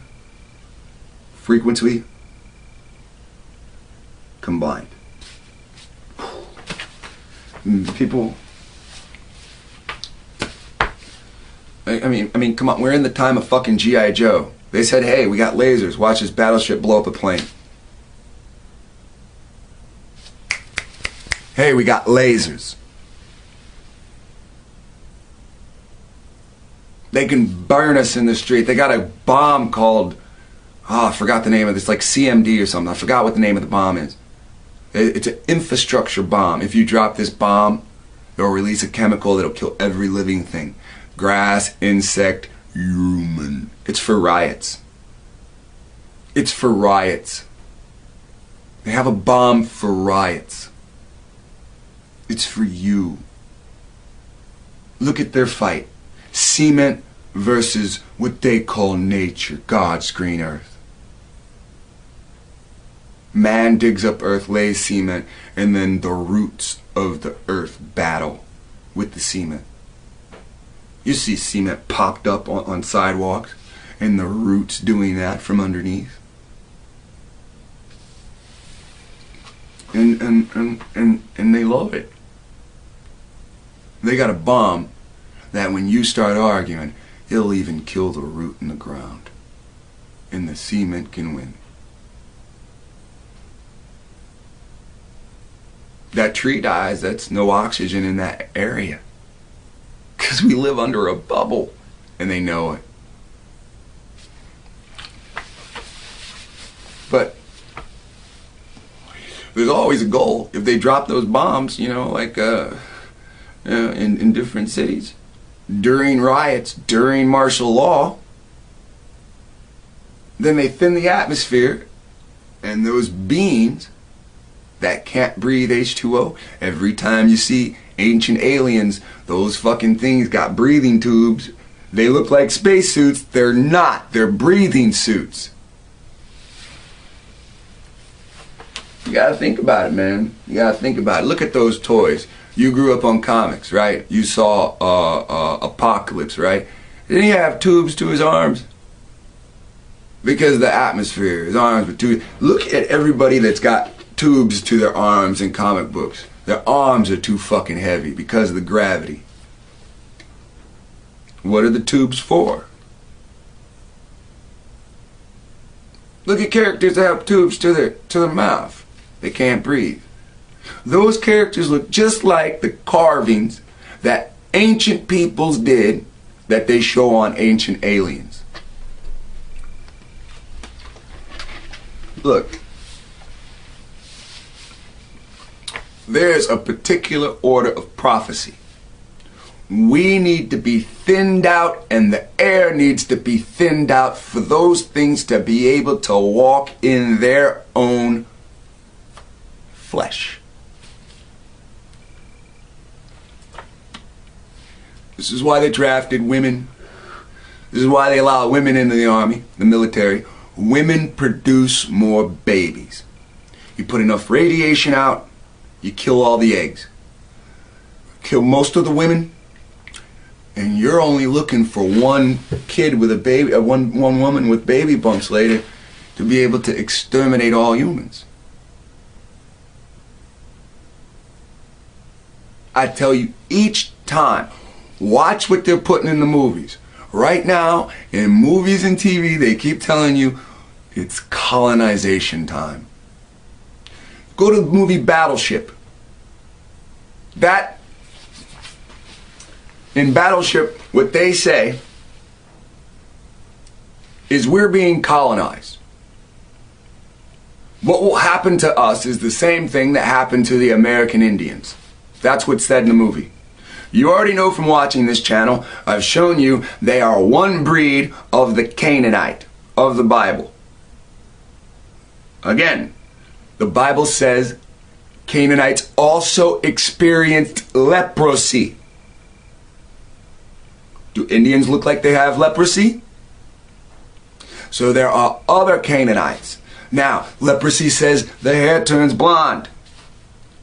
frequency, combined. People, I mean, come on, we're in the time of fucking G.I. Joe. They said, hey, we got lasers, watch this battleship blow up a plane. Hey, we got lasers. They can burn us in the street. They got a bomb called, I forgot the name of this, like CMD or something. I forgot what the name of the bomb is. It's an infrastructure bomb. If you drop this bomb, it'll release a chemical that'll kill every living thing. Grass, insect, human. It's for riots. It's for riots. They have a bomb for riots. It's for you. Look at their fight. Cement versus what they call nature, God's green earth. Man digs up earth, lays cement, and then the roots of the earth battle with the cement. You see cement popped up on sidewalks, and the roots doing that from underneath. And they love it. They got a bomb that when you start arguing, it'll even kill the root in the ground. And the cement can win. That tree dies, that's no oxygen in that area. Because we live under a bubble. And they know it. But there's always a goal. If they drop those bombs, you know, like in different cities, during riots, during martial law, then they thin the atmosphere, and those beings that can't breathe H2O, every time you see ancient aliens, those fucking things got breathing tubes. They look like spacesuits. They're not. They're breathing suits. You gotta think about it, man. You gotta think about it. Look at those toys. You grew up on comics, right? You saw Apocalypse, right? Didn't he have tubes to his arms? Because of the atmosphere, his arms were tubes. Look at everybody that's got tubes to their arms in comic books. Their arms are too fucking heavy because of the gravity. What are the tubes for? Look at characters that have tubes to their mouth. They can't breathe. Those characters look just like the carvings that ancient peoples did that they show on Ancient Aliens. Look. There's a particular order of prophecy. We need to be thinned out, and the air needs to be thinned out for those things to be able to walk in their own flesh. This is why they drafted women. This is why they allow women into the army, the military. Women produce more babies. You put enough radiation out, you kill all the eggs. Kill most of the women, and you're only looking for one kid with a baby, one woman with baby bumps later to be able to exterminate all humans. I tell you each time, watch what they're putting in the movies. Right now, in movies and TV, they keep telling you it's colonization time. Go to the movie Battleship. In Battleship, what they say is we're being colonized. What will happen to us is the same thing that happened to the American Indians. That's what's said in the movie. You already know from watching this channel, I've shown you they are one breed of the Canaanite of the Bible. Again, the Bible says Canaanites also experienced leprosy. Do Indians look like they have leprosy? So there are other Canaanites. Now, leprosy says the hair turns blonde.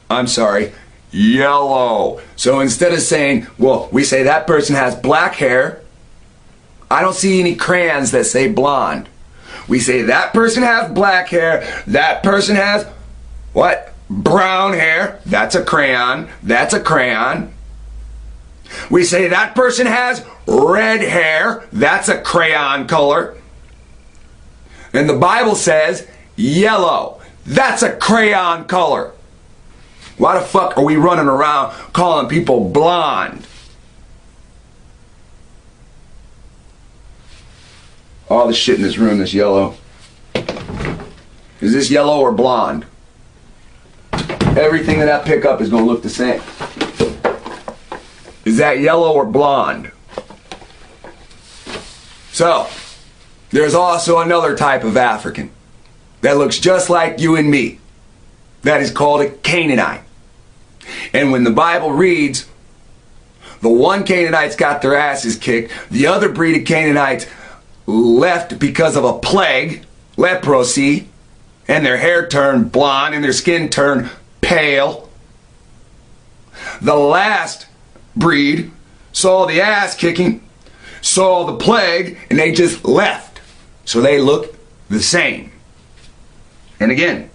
I'm sorry, yellow. So instead of saying, well, we say that person has black hair, I don't see any crayons that say blonde. We say that person has black hair, that person has, what? Brown hair. That's a crayon. That's a crayon. We say that person has red hair. That's a crayon color. And the Bible says yellow. That's a crayon color. Why the fuck are we running around calling people blonde? All the shit in this room is yellow. Is this yellow or blonde? Everything that I pick up is going to look the same. Is that yellow or blonde? So, there's also another type of African that looks just like you and me. That is called a Canaanite. And when the Bible reads, the one Canaanites got their asses kicked, the other breed of Canaanites left because of a plague, leprosy, and their hair turned blonde and their skin turned pale. The last breed saw the ass kicking, saw the plague, and they just left. So they look the same. And again,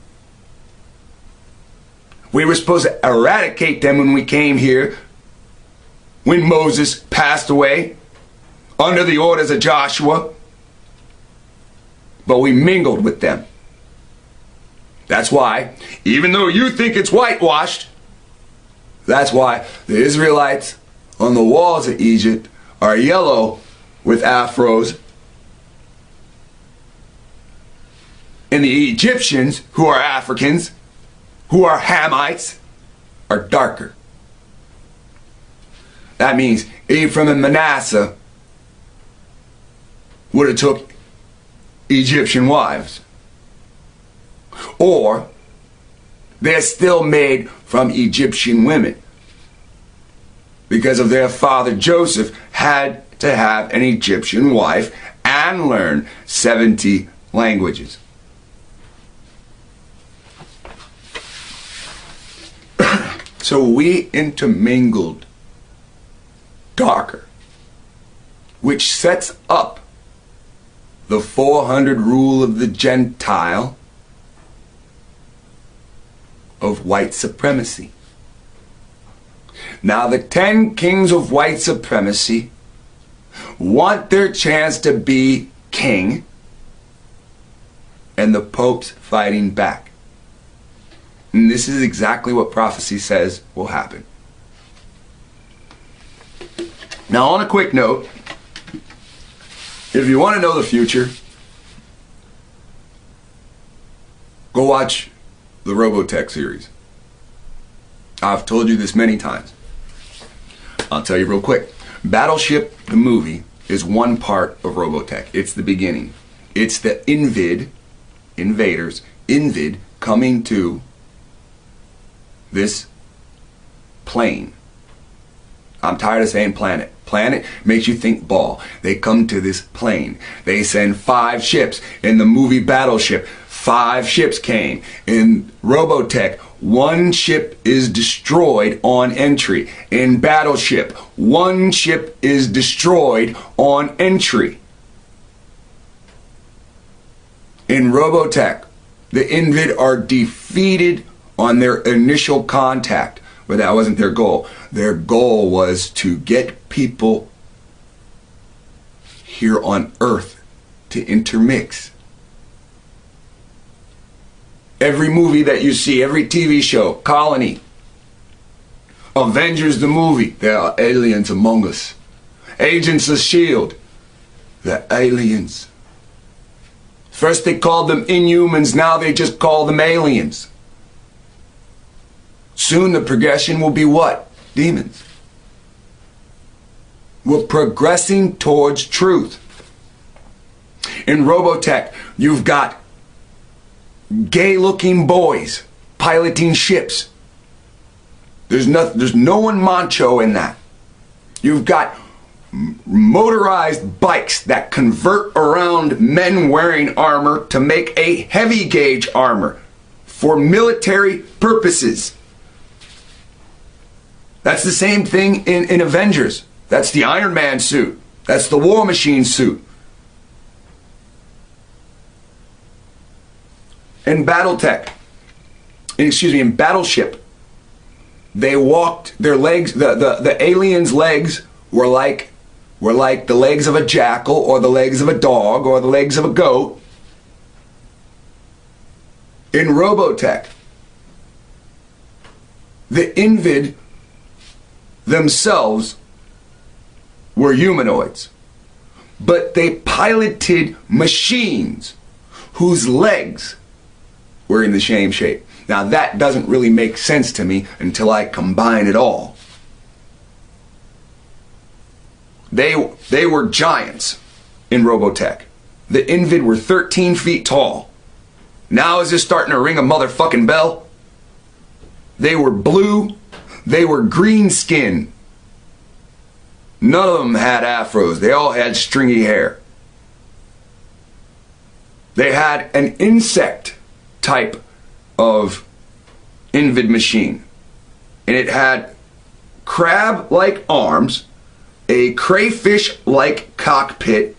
we were supposed to eradicate them when we came here, when Moses passed away, under the orders of Joshua. But we mingled with them. That's why, even though you think it's whitewashed, that's why the Israelites on the walls of Egypt are yellow with afros. And the Egyptians, who are Africans, who are Hamites, are darker. That means Ephraim and Manasseh would have took Egyptian wives. Or they're still made from Egyptian women because of their father Joseph had to have an Egyptian wife and learn 70 languages. So we intermingled darker, which sets up the 400 rule of the Gentile of white supremacy. Now the 10 kings of white supremacy want their chance to be king, and the Pope's fighting back. And this is exactly what prophecy says will happen. Now, on a quick note, if you want to know the future, go watch the Robotech series. I've told you this many times. I'll tell you real quick. Battleship, the movie, is one part of Robotech. It's the beginning. It's the invaders, coming to this plane. I'm tired of saying planet. Planet makes you think ball. They come to this plane. They send 5 ships. In the movie Battleship, 5 ships came. In Robotech, 1 ship is destroyed on entry. In Battleship, 1 ship is destroyed on entry. In Robotech, the Invid are defeated on their initial contact, but that wasn't their goal. Their goal was to get people here on Earth to intermix. Every movie that you see, every TV show, Colony, Avengers the movie, there are aliens among us. Agents of S.H.I.E.L.D., the aliens. First they called them Inhumans, now they just call them aliens. Soon the progression will be what? Demons. We're progressing towards truth. In Robotech, you've got gay-looking boys piloting ships. There's no one macho in that. You've got motorized bikes that convert around men wearing armor to make a heavy gauge armor for military purposes. That's the same thing in Avengers. That's the Iron Man suit. That's the War Machine suit. In Battletech, in Battleship, they walked, their legs, the aliens' legs were like the legs of a jackal or the legs of a dog or the legs of a goat. In Robotech, the Invid themselves were humanoids, but they piloted machines whose legs were in the same shape. Now that doesn't really make sense to me until I combine it all. They were giants in Robotech. The Invid were 13 feet tall. Now is this starting to ring a motherfucking bell? They were blue. They were green skin. None of them had afros. They all had stringy hair. They had an insect type of Invid machine. And it had crab-like arms, a crayfish-like cockpit,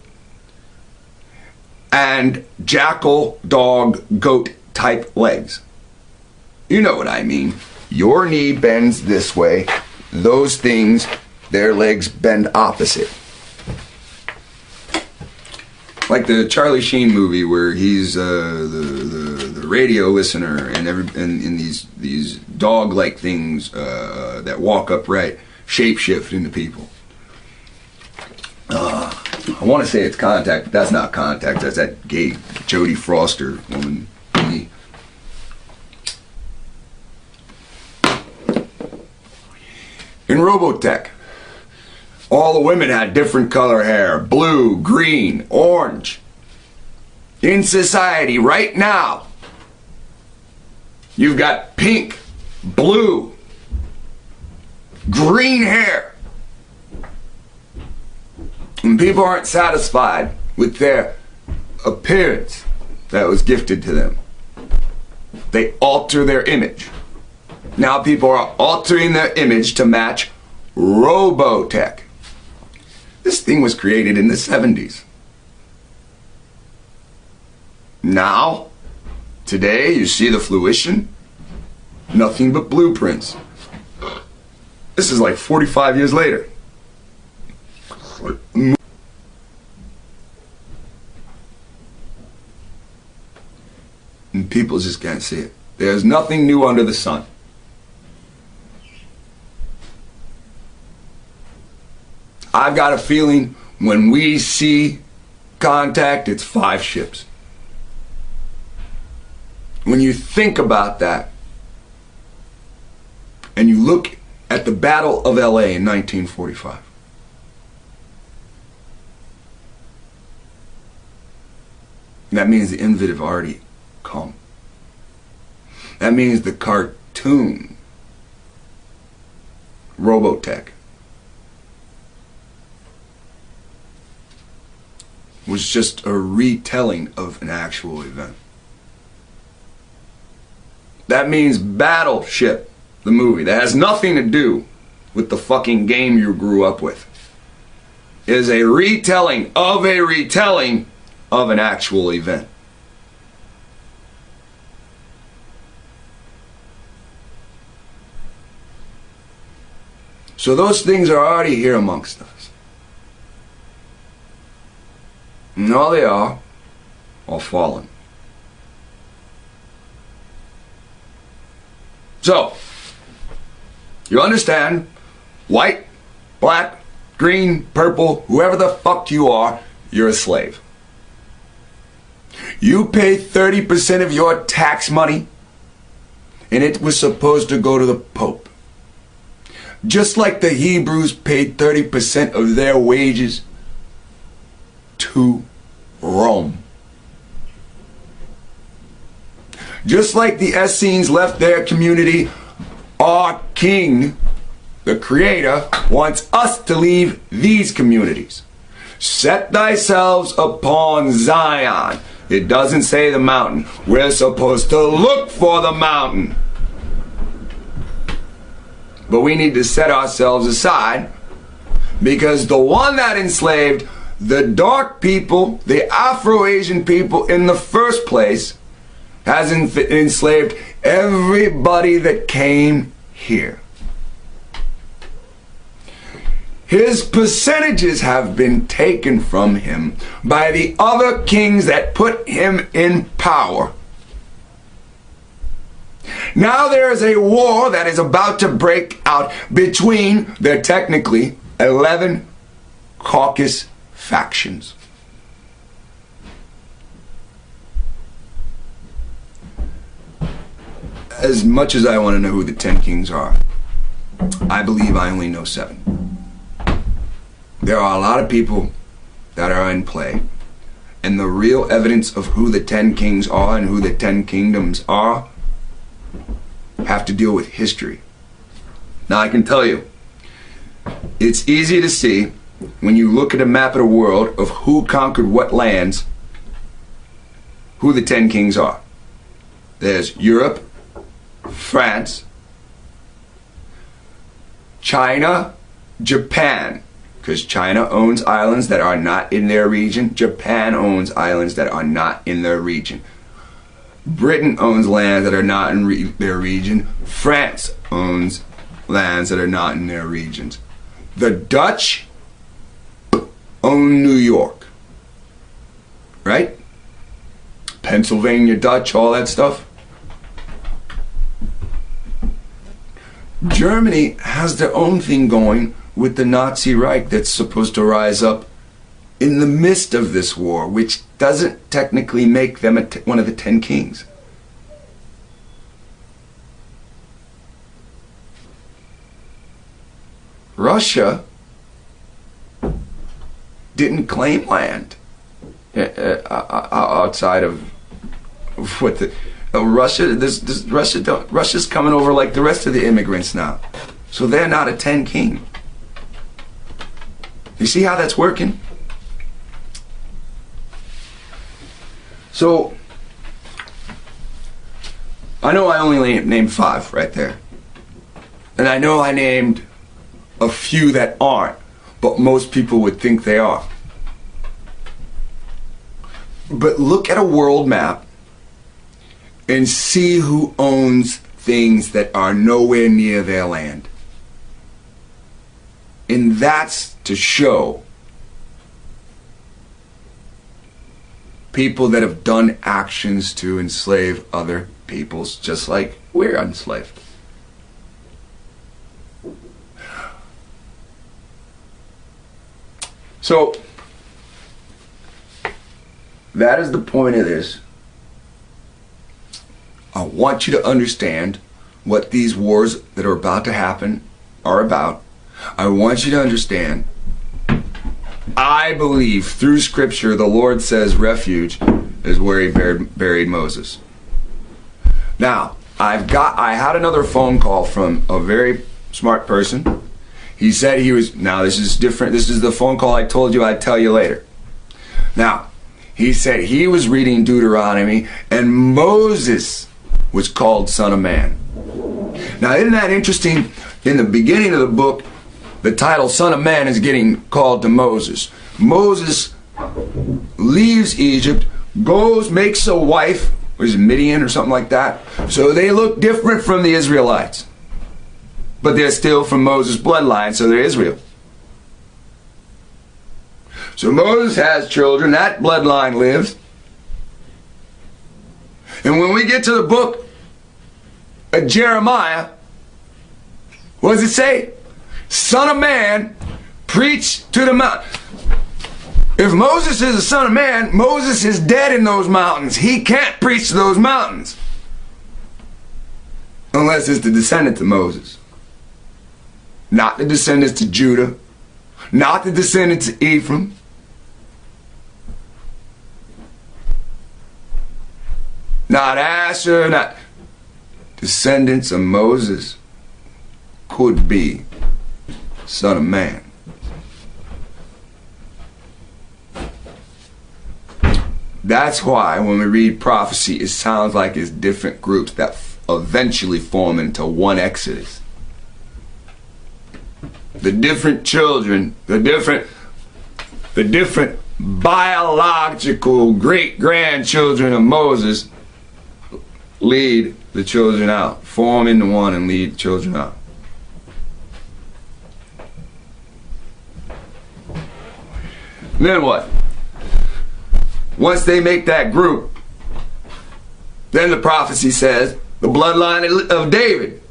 and jackal, dog, goat type legs. You know what I mean. Your knee bends this way. Those things, their legs bend opposite. Like the Charlie Sheen movie where he's the radio listener and these dog-like things that walk upright shapeshift into people. I want to say it's Contact, but that's not Contact. That's that gay Jodie Foster woman. In Robotech, all the women had different color hair. Blue, green, orange. In society right now, you've got pink, blue, green hair. And people aren't satisfied with their appearance that was gifted to them. They alter their image. Now people are altering their image to match Robotech. This thing was created in the 70s. Now, today, you see the fruition? Nothing but blueprints. This is like 45 years later. And people just can't see it. There's nothing new under the sun. I've got a feeling when we see Contact, it's 5 ships. When you think about that, and you look at the Battle of LA in 1945, that means the Invid have already come. That means the cartoon Robotech was just a retelling of an actual event. That means Battleship, the movie, that has nothing to do with the fucking game you grew up with, is a retelling of an actual event. So those things are already here amongst us. And all they are fallen. So, you understand, white, black, green, purple, whoever the fuck you are, you're a slave. You pay 30% of your tax money, and it was supposed to go to the Pope. Just like the Hebrews paid 30% of their wages to Rome. Just like the Essenes left their community, our king the Creator wants us to leave these communities. Set thyself upon Zion. It doesn't say the mountain. We're supposed to look for the mountain. But we need to set ourselves aside, because the one that enslaved the dark people, the Afro-Asian people in the first place, has enslaved everybody that came here. His percentages have been taken from him by the other kings that put him in power. Now there is a war that is about to break out between the technically 11 Caucasus factions. As much as I want to know who the 10 kings are, I believe I only know 7. There are a lot of people that are in play, and the real evidence of who the 10 kings are and who the 10 kingdoms are have to deal with history. Now I can tell you, it's easy to see when you look at a map of the world of who conquered what lands, who the 10 kings are. There's Europe, France, China, Japan, because China owns islands that are not in their region. Japan owns islands that are not in their region. Britain owns lands that are not in their region. France owns lands that are not in their regions. The Dutch own New York, right? Pennsylvania Dutch, all that stuff. Germany has their own thing going with the Nazi Reich that's supposed to rise up in the midst of this war, which doesn't technically make them one of the 10 kings. Russia didn't claim land outside of what the Russia's coming over like the rest of the immigrants now, so they're not a 10 king. You see how that's working? So I know I only named 5 right there, and I know I named a few that aren't, but most people would think they are. But look at a world map and see who owns things that are nowhere near their land. And that's to show people that have done actions to enslave other peoples, just like we're enslaved. So that is the point of this. I want you to understand what these wars that are about to happen are about. I want you to understand, I believe through scripture the Lord says refuge is where he buried Moses. Now, I had another phone call from a very smart person. He said he was, now this is different, this is the phone call I told you I'd tell you later. Now, he said he was reading Deuteronomy and Moses was called Son of Man. Now, isn't that interesting? In the beginning of the book, the title Son of Man is getting called to Moses. Moses leaves Egypt, goes, makes a wife, was it Midian or something like that? So they look different from the Israelites. But they're still from Moses' bloodline, so they're Israel. So Moses has children, that bloodline lives. And when we get to the book of Jeremiah, what does it say? Son of man, preach to the mountain. If Moses is a son of man, Moses is dead in those mountains. He can't preach to those mountains. Unless it's the descendant of Moses. Not the descendants to Judah. Not the descendants of Ephraim. Not Asher, not descendants of Moses could be Son of Man. That's why when we read prophecy, it sounds like it's different groups that eventually form into one Exodus. The different children, the different biological great-grandchildren of Moses lead the children out, form into one and lead the children out. Then what? Once they make that group, then the prophecy says the bloodline of David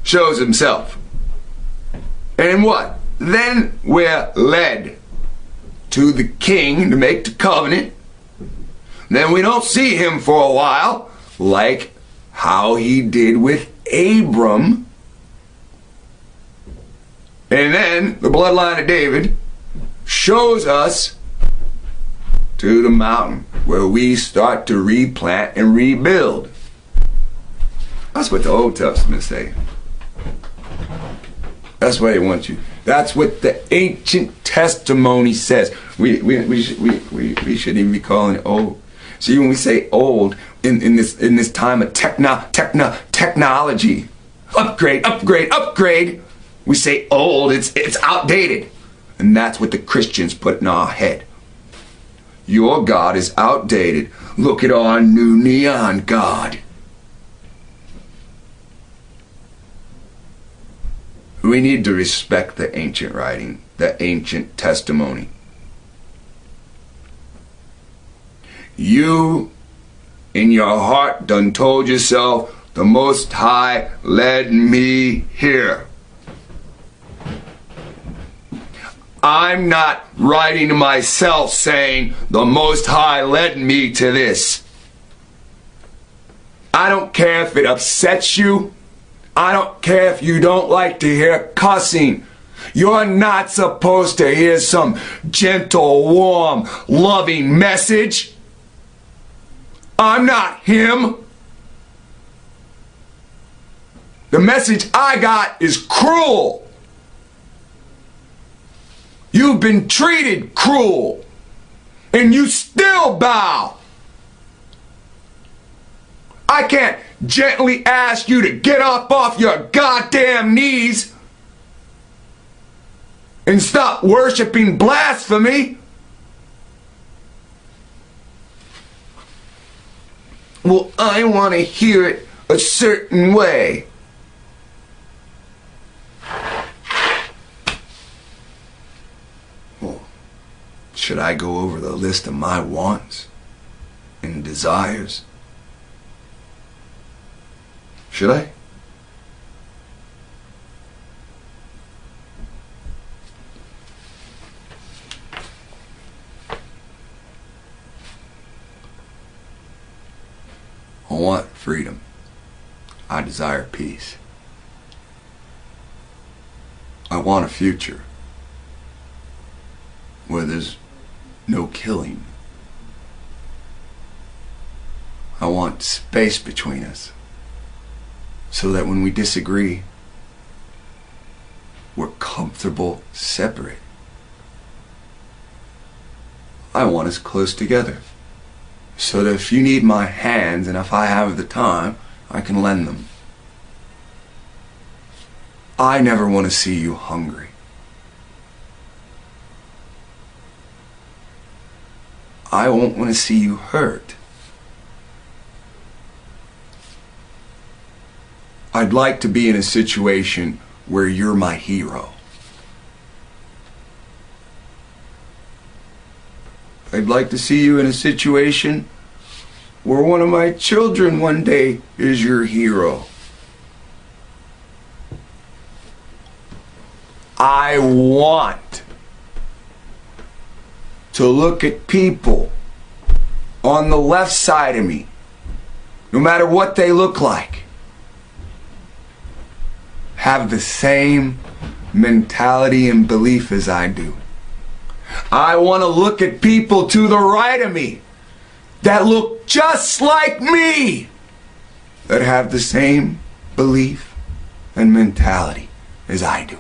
shows himself. And what? Then we're led to the king to make the covenant. Then we don't see him for a while, like how he did with Abram. And then the bloodline of David shows us to the mountain where we start to replant and rebuild. That's what the Old Testament say. That's what they want you. That's what the ancient testimony says. We shouldn't even be calling it old. See, when we say old in this time of technology, upgrade, we say old. It's outdated, and that's what the Christians put in our head. Your God is outdated. Look at our new neon God. We need to respect the ancient writing, the ancient testimony. You, in your heart, done told yourself, the Most High led me here. I'm not writing to myself saying, the Most High led me to this. I don't care if it upsets you. I don't care if you don't like to hear cussing. You're not supposed to hear some gentle, warm, loving message. I'm not him. The message I got is cruel. You've been treated cruel, and you still bow. I can't gently ask you to get up off your goddamn knees and stop worshiping blasphemy. Well, I want to hear it a certain way. Well, should I go over the list of my wants and desires? Should I? I want freedom. I desire peace. I want a future where there's no killing. I want space between us so that when we disagree, we're comfortable separate. I want us close together so that if you need my hands and if I have the time, I can lend them. I never want to see you hungry. I won't want to see you hurt. I'd like to be in a situation where you're my hero. I'd like to see you in a situation where one of my children one day is your hero. I want to look at people on the left side of me, no matter what they look like, have the same mentality and belief as I do. I want to look at people to the right of me that look just like me, that have the same belief and mentality as I do.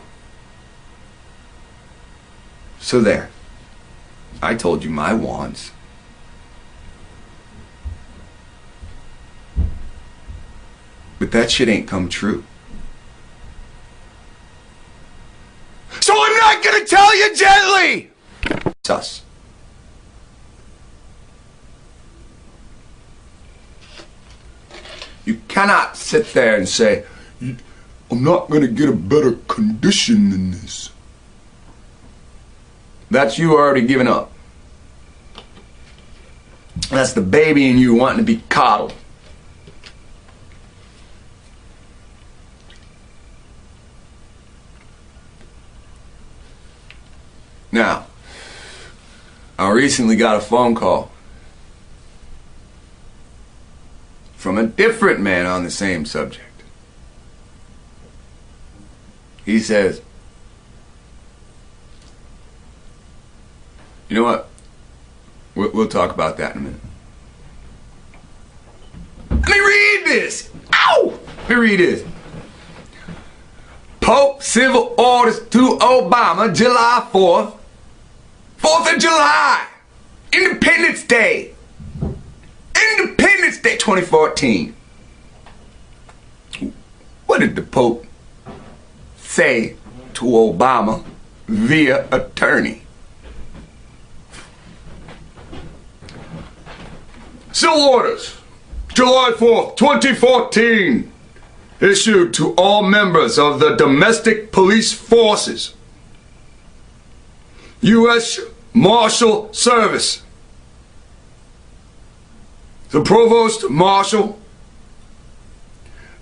So there. I told you my wants. But that shit ain't come true. So I'm not gonna tell you gently! Sus. You cannot sit there and say, I'm not gonna get a better condition than this. That's you already giving up. That's the baby in you wanting to be coddled. Now, I recently got a phone call from a different man on the same subject. He says, you know what? We'll talk about that in a minute. Let me read this. Ow! Let me read this. Pope civil orders to Obama, July 4th. 4th of July. Independence Day. Independence Day 2014. What did the Pope say to Obama via attorney? Civil orders, July 4th, 2014, issued to all members of the domestic police forces, U.S. Marshal Service, the Provost Marshal,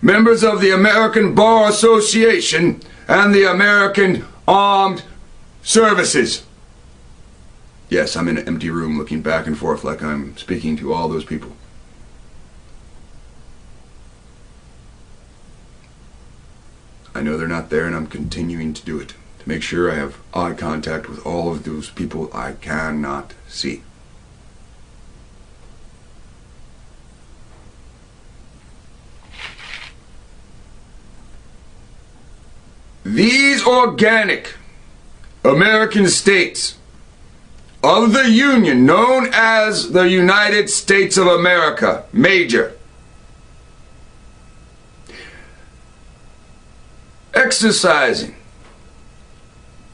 members of the American Bar Association, and the American Armed Services. Yes, I'm in an empty room looking back and forth like I'm speaking to all those people. I know they're not there, and I'm continuing to do it to make sure I have eye contact with all of those people I cannot see. These organic American states of the Union, known as the United States of America, major, exercising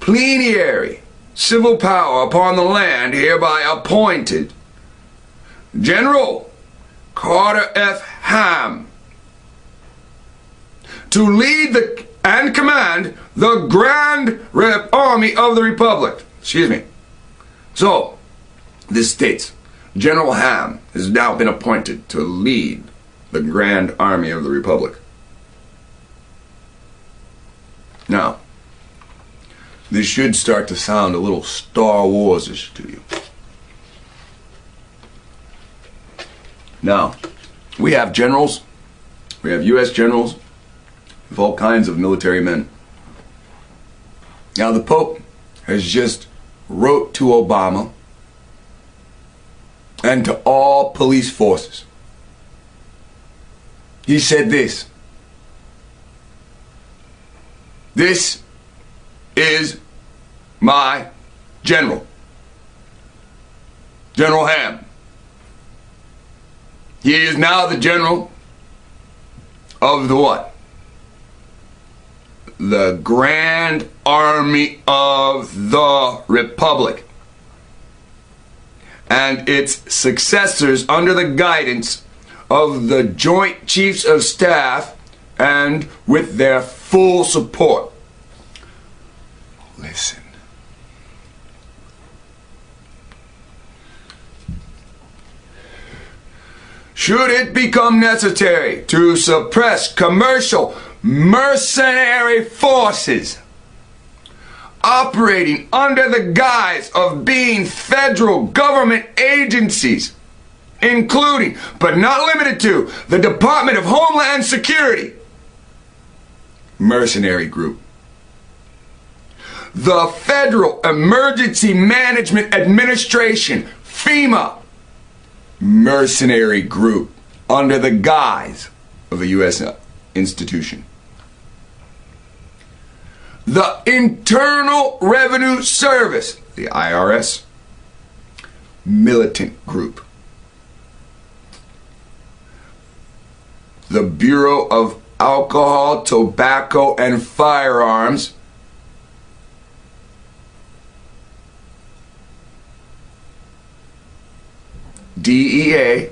plenary civil power upon the land hereby appointed General Carter F. Ham to lead and command the Grand Army of the Republic. Excuse me. So, this states, General Ham has now been appointed to lead the Grand Army of the Republic. Now, this should start to sound a little Star Wars-ish to you. Now, we have generals, we have U.S. generals, with all kinds of military men. Now, the Pope has just wrote to Obama and to all police forces. He said this: this is my general, General Ham. He is now the general of the what? The Grand Army of the Republic and its successors under the guidance of the Joint Chiefs of Staff and with their full support. Listen. Should it become necessary to suppress commercial mercenary forces operating under the guise of being federal government agencies, including, but not limited to, the Department of Homeland Security, mercenary group, the Federal Emergency Management Administration, FEMA, mercenary group, under the guise of a U.S. institution, the Internal Revenue Service, the IRS, militant group. The Bureau of Alcohol, Tobacco, and Firearms, DEA,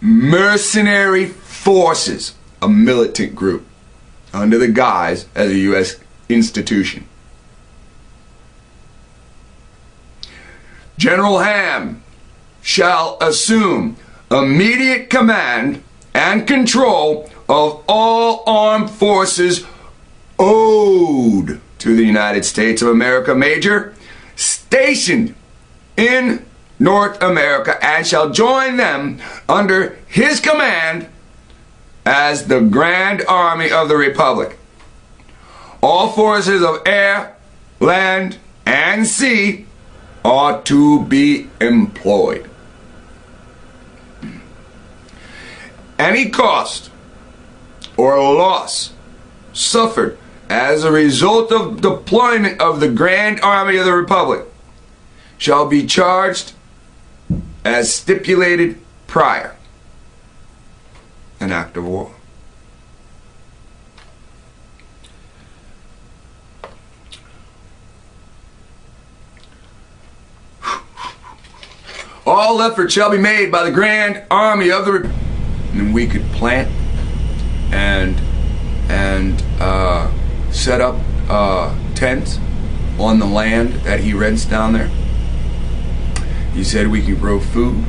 Mercenary Forces, a militant group under the guise as a U.S. institution. General Ham shall assume immediate command and control of all armed forces owed to the United States of America, Major, stationed in North America, and shall join them under his command as the Grand Army of the Republic. All forces of air, land, and sea are to be employed. Any cost or loss suffered as a result of deployment of the Grand Army of the Republic shall be charged as stipulated prior an act of war. All efforts shall be made by the Grand Army of the Republic. And we could plant and set up tents on the land that he rents down there. He said we could grow food.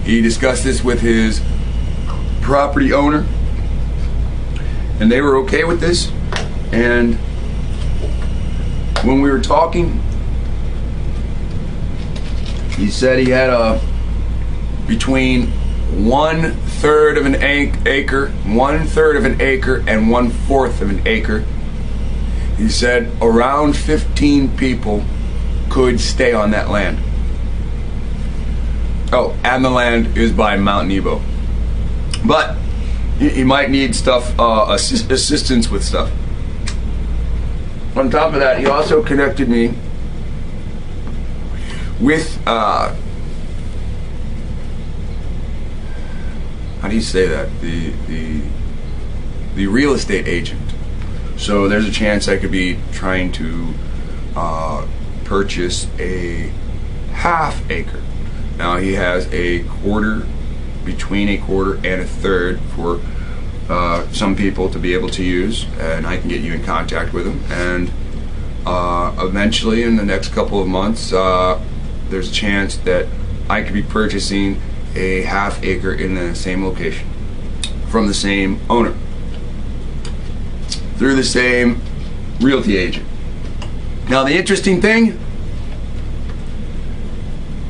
He discussed this with his property owner, and they were okay with this. And when we were talking, he said he had between 1/3 of an acre, 1/3 of an acre, and 1/4 of an acre. He said around 15 people could stay on that land. Oh, and the land is by Mount Nebo. But he might need stuff, assistance with stuff. On top of that, he also connected me with how do you say that? The real estate agent. So there's a chance I could be trying to purchase a half acre. Now he has a quarter, between a quarter and a third for some people to be able to use, and I can get you in contact with him. And eventually, in the next couple of months, there's a chance that I could be purchasing a half acre in the same location from the same owner through the same realty agent. Now the interesting thing,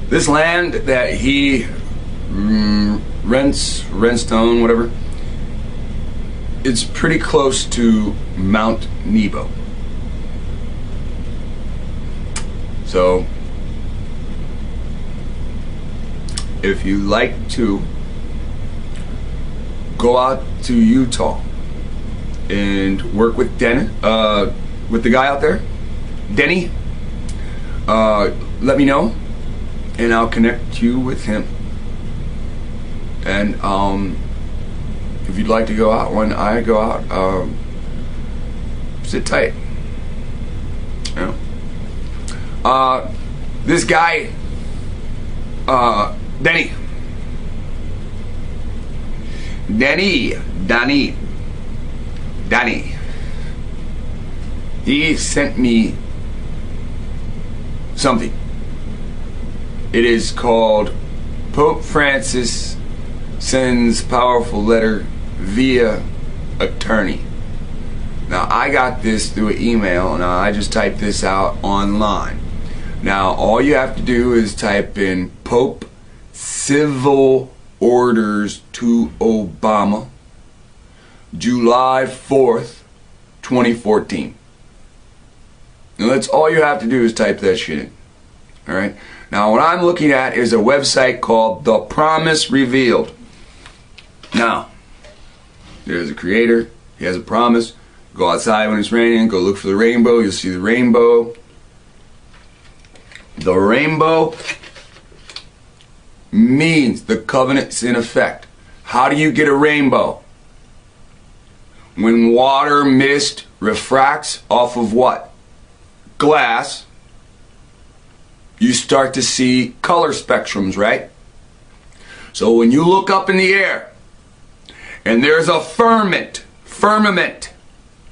this land that he rents to own, whatever, it's pretty close to Mount Nebo. So if you like to go out to Utah and work with with the guy out there, Denny, let me know and I'll connect you with him. And if you'd like to go out when I go out, sit tight. You know? This guy, Danny, he sent me something. It is called Pope Francis Sends Powerful Letter Via Attorney. Now I got this through an email. Now I just typed this out online. Now all you have to do is type in Pope Civil Orders to Obama, July 4th, 2014. Now that's all you have to do is type that shit in. Alright? Now what I'm looking at is a website called The Promise Revealed. Now, there's a creator, He has a promise. Go outside when it's raining, go look for the rainbow, you'll see the rainbow. The rainbow means the covenant's in effect. How do you get a rainbow? When water, mist, refracts off of what? Glass, you start to see color spectrums, right? So when you look up in the air and there's a firmament,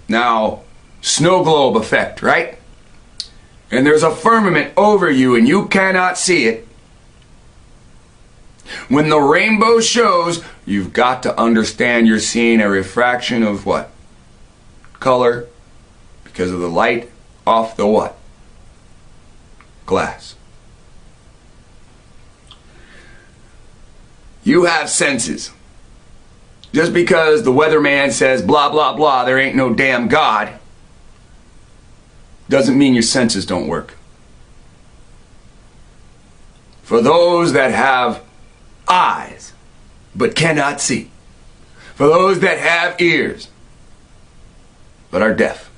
now snow globe effect, right? And there's a firmament over you and you cannot see it. When the rainbow shows, you've got to understand you're seeing a refraction of what? Color, because of the light off the what? Glass. You have senses. Just because the weatherman says blah blah blah, there ain't no damn God, doesn't mean your senses don't work. For those that have eyes but cannot see, for those that have ears but are deaf,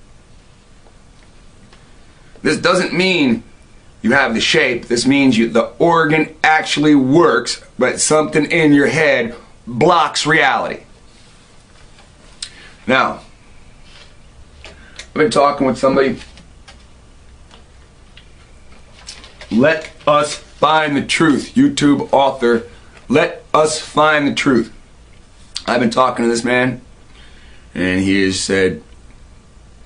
this doesn't mean you have the shape. This means the organ actually works, but something in your head blocks reality. Now, I've been talking with somebody. Let us find the truth. YouTube author, let us find the truth. I've been talking to this man, and he has said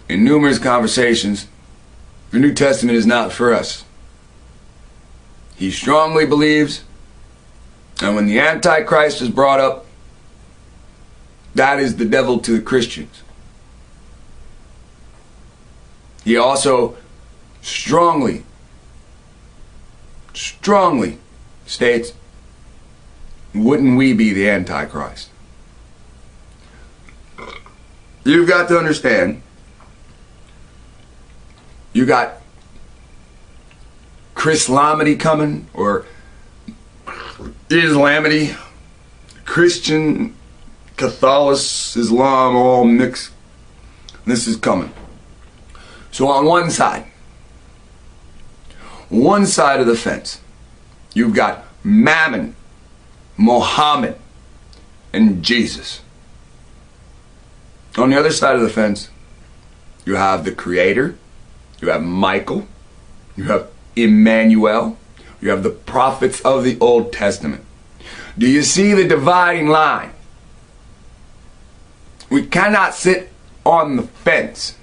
in numerous conversations, the New Testament is not for us. He strongly believes, and when the Antichrist is brought up, that is the devil to the Christians. He also strongly states, wouldn't we be the Antichrist? You've got to understand, you got Chrislamity coming, or Islamity, Christian, Catholic, Islam, all mixed. This is coming. So on one side of the fence, you've got Mammon, Muhammad, and Jesus. On the other side of the fence, you have the Creator, you have Michael, you have Emmanuel, you have the prophets of the Old Testament. Do you see the dividing line? We cannot sit on the fence.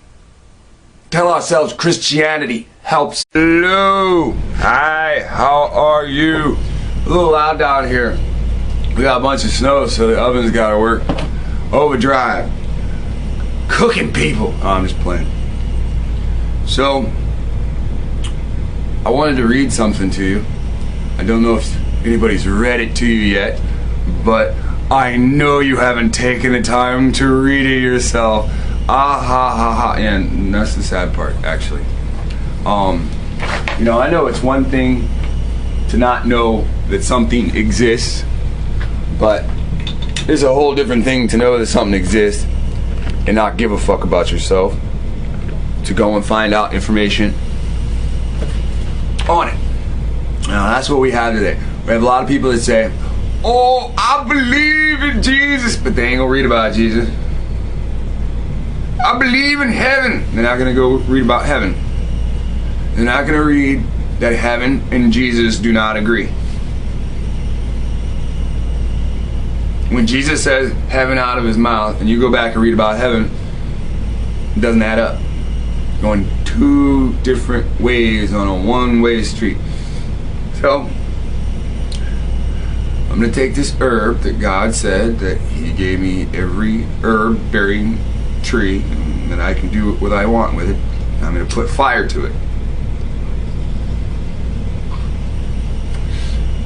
Tell ourselves Christianity helps. Hello. Hi, how are you? A little loud down here. We got a bunch of snow, so the oven's got to work overdrive. Cooking people. Oh, I'm just playing. So, I wanted to read something to you. I don't know if anybody's read it to you yet, but I know you haven't taken the time to read it yourself. Ah ha ha ha. And that's the sad part, actually. You know, I know it's one thing to not know that something exists, but it's a whole different thing to know that something exists and not give a fuck about yourself, to go and find out information on it. Now that's what we have today. We have a lot of people that say, oh, I believe in Jesus, but they ain't gonna read about Jesus. I believe in heaven. They're not gonna go read about heaven. They're not gonna read that heaven and Jesus do not agree. When Jesus says heaven out of his mouth, and you go back and read about heaven, it doesn't add up. Going two different ways on a one-way street. So, I'm going to take this herb that God said that He gave me every herb-bearing tree, and that I can do what I want with it. I'm going to put fire to it.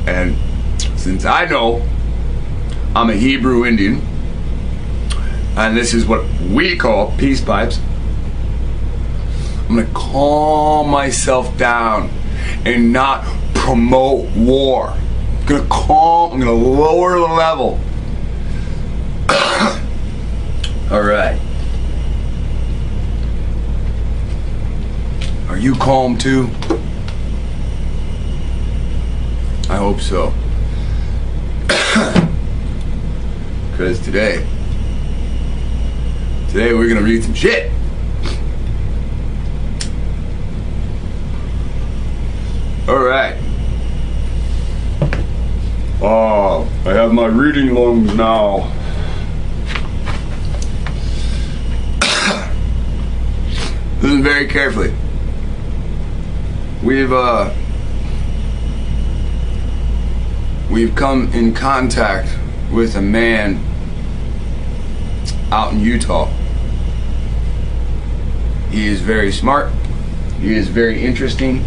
And since I know I'm a Hebrew Indian, and this is what we call peace pipes, I'm going to calm myself down and not promote war. I'm going to lower the level. All right. you calm too? I hope so. Because today we're gonna read some shit. Alright. Oh, I have my reading lungs now. Listen very carefully. We've come in contact with a man out in Utah. He is very smart. He is very interesting.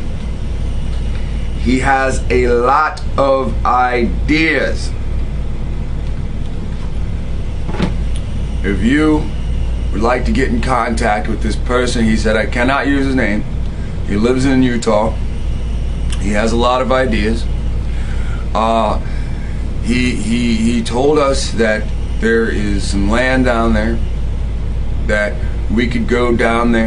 He has a lot of ideas. If you would like to get in contact with this person, he said I cannot use his name. He lives in Utah. He has a lot of ideas. He told us that there is some land down there that we could go down there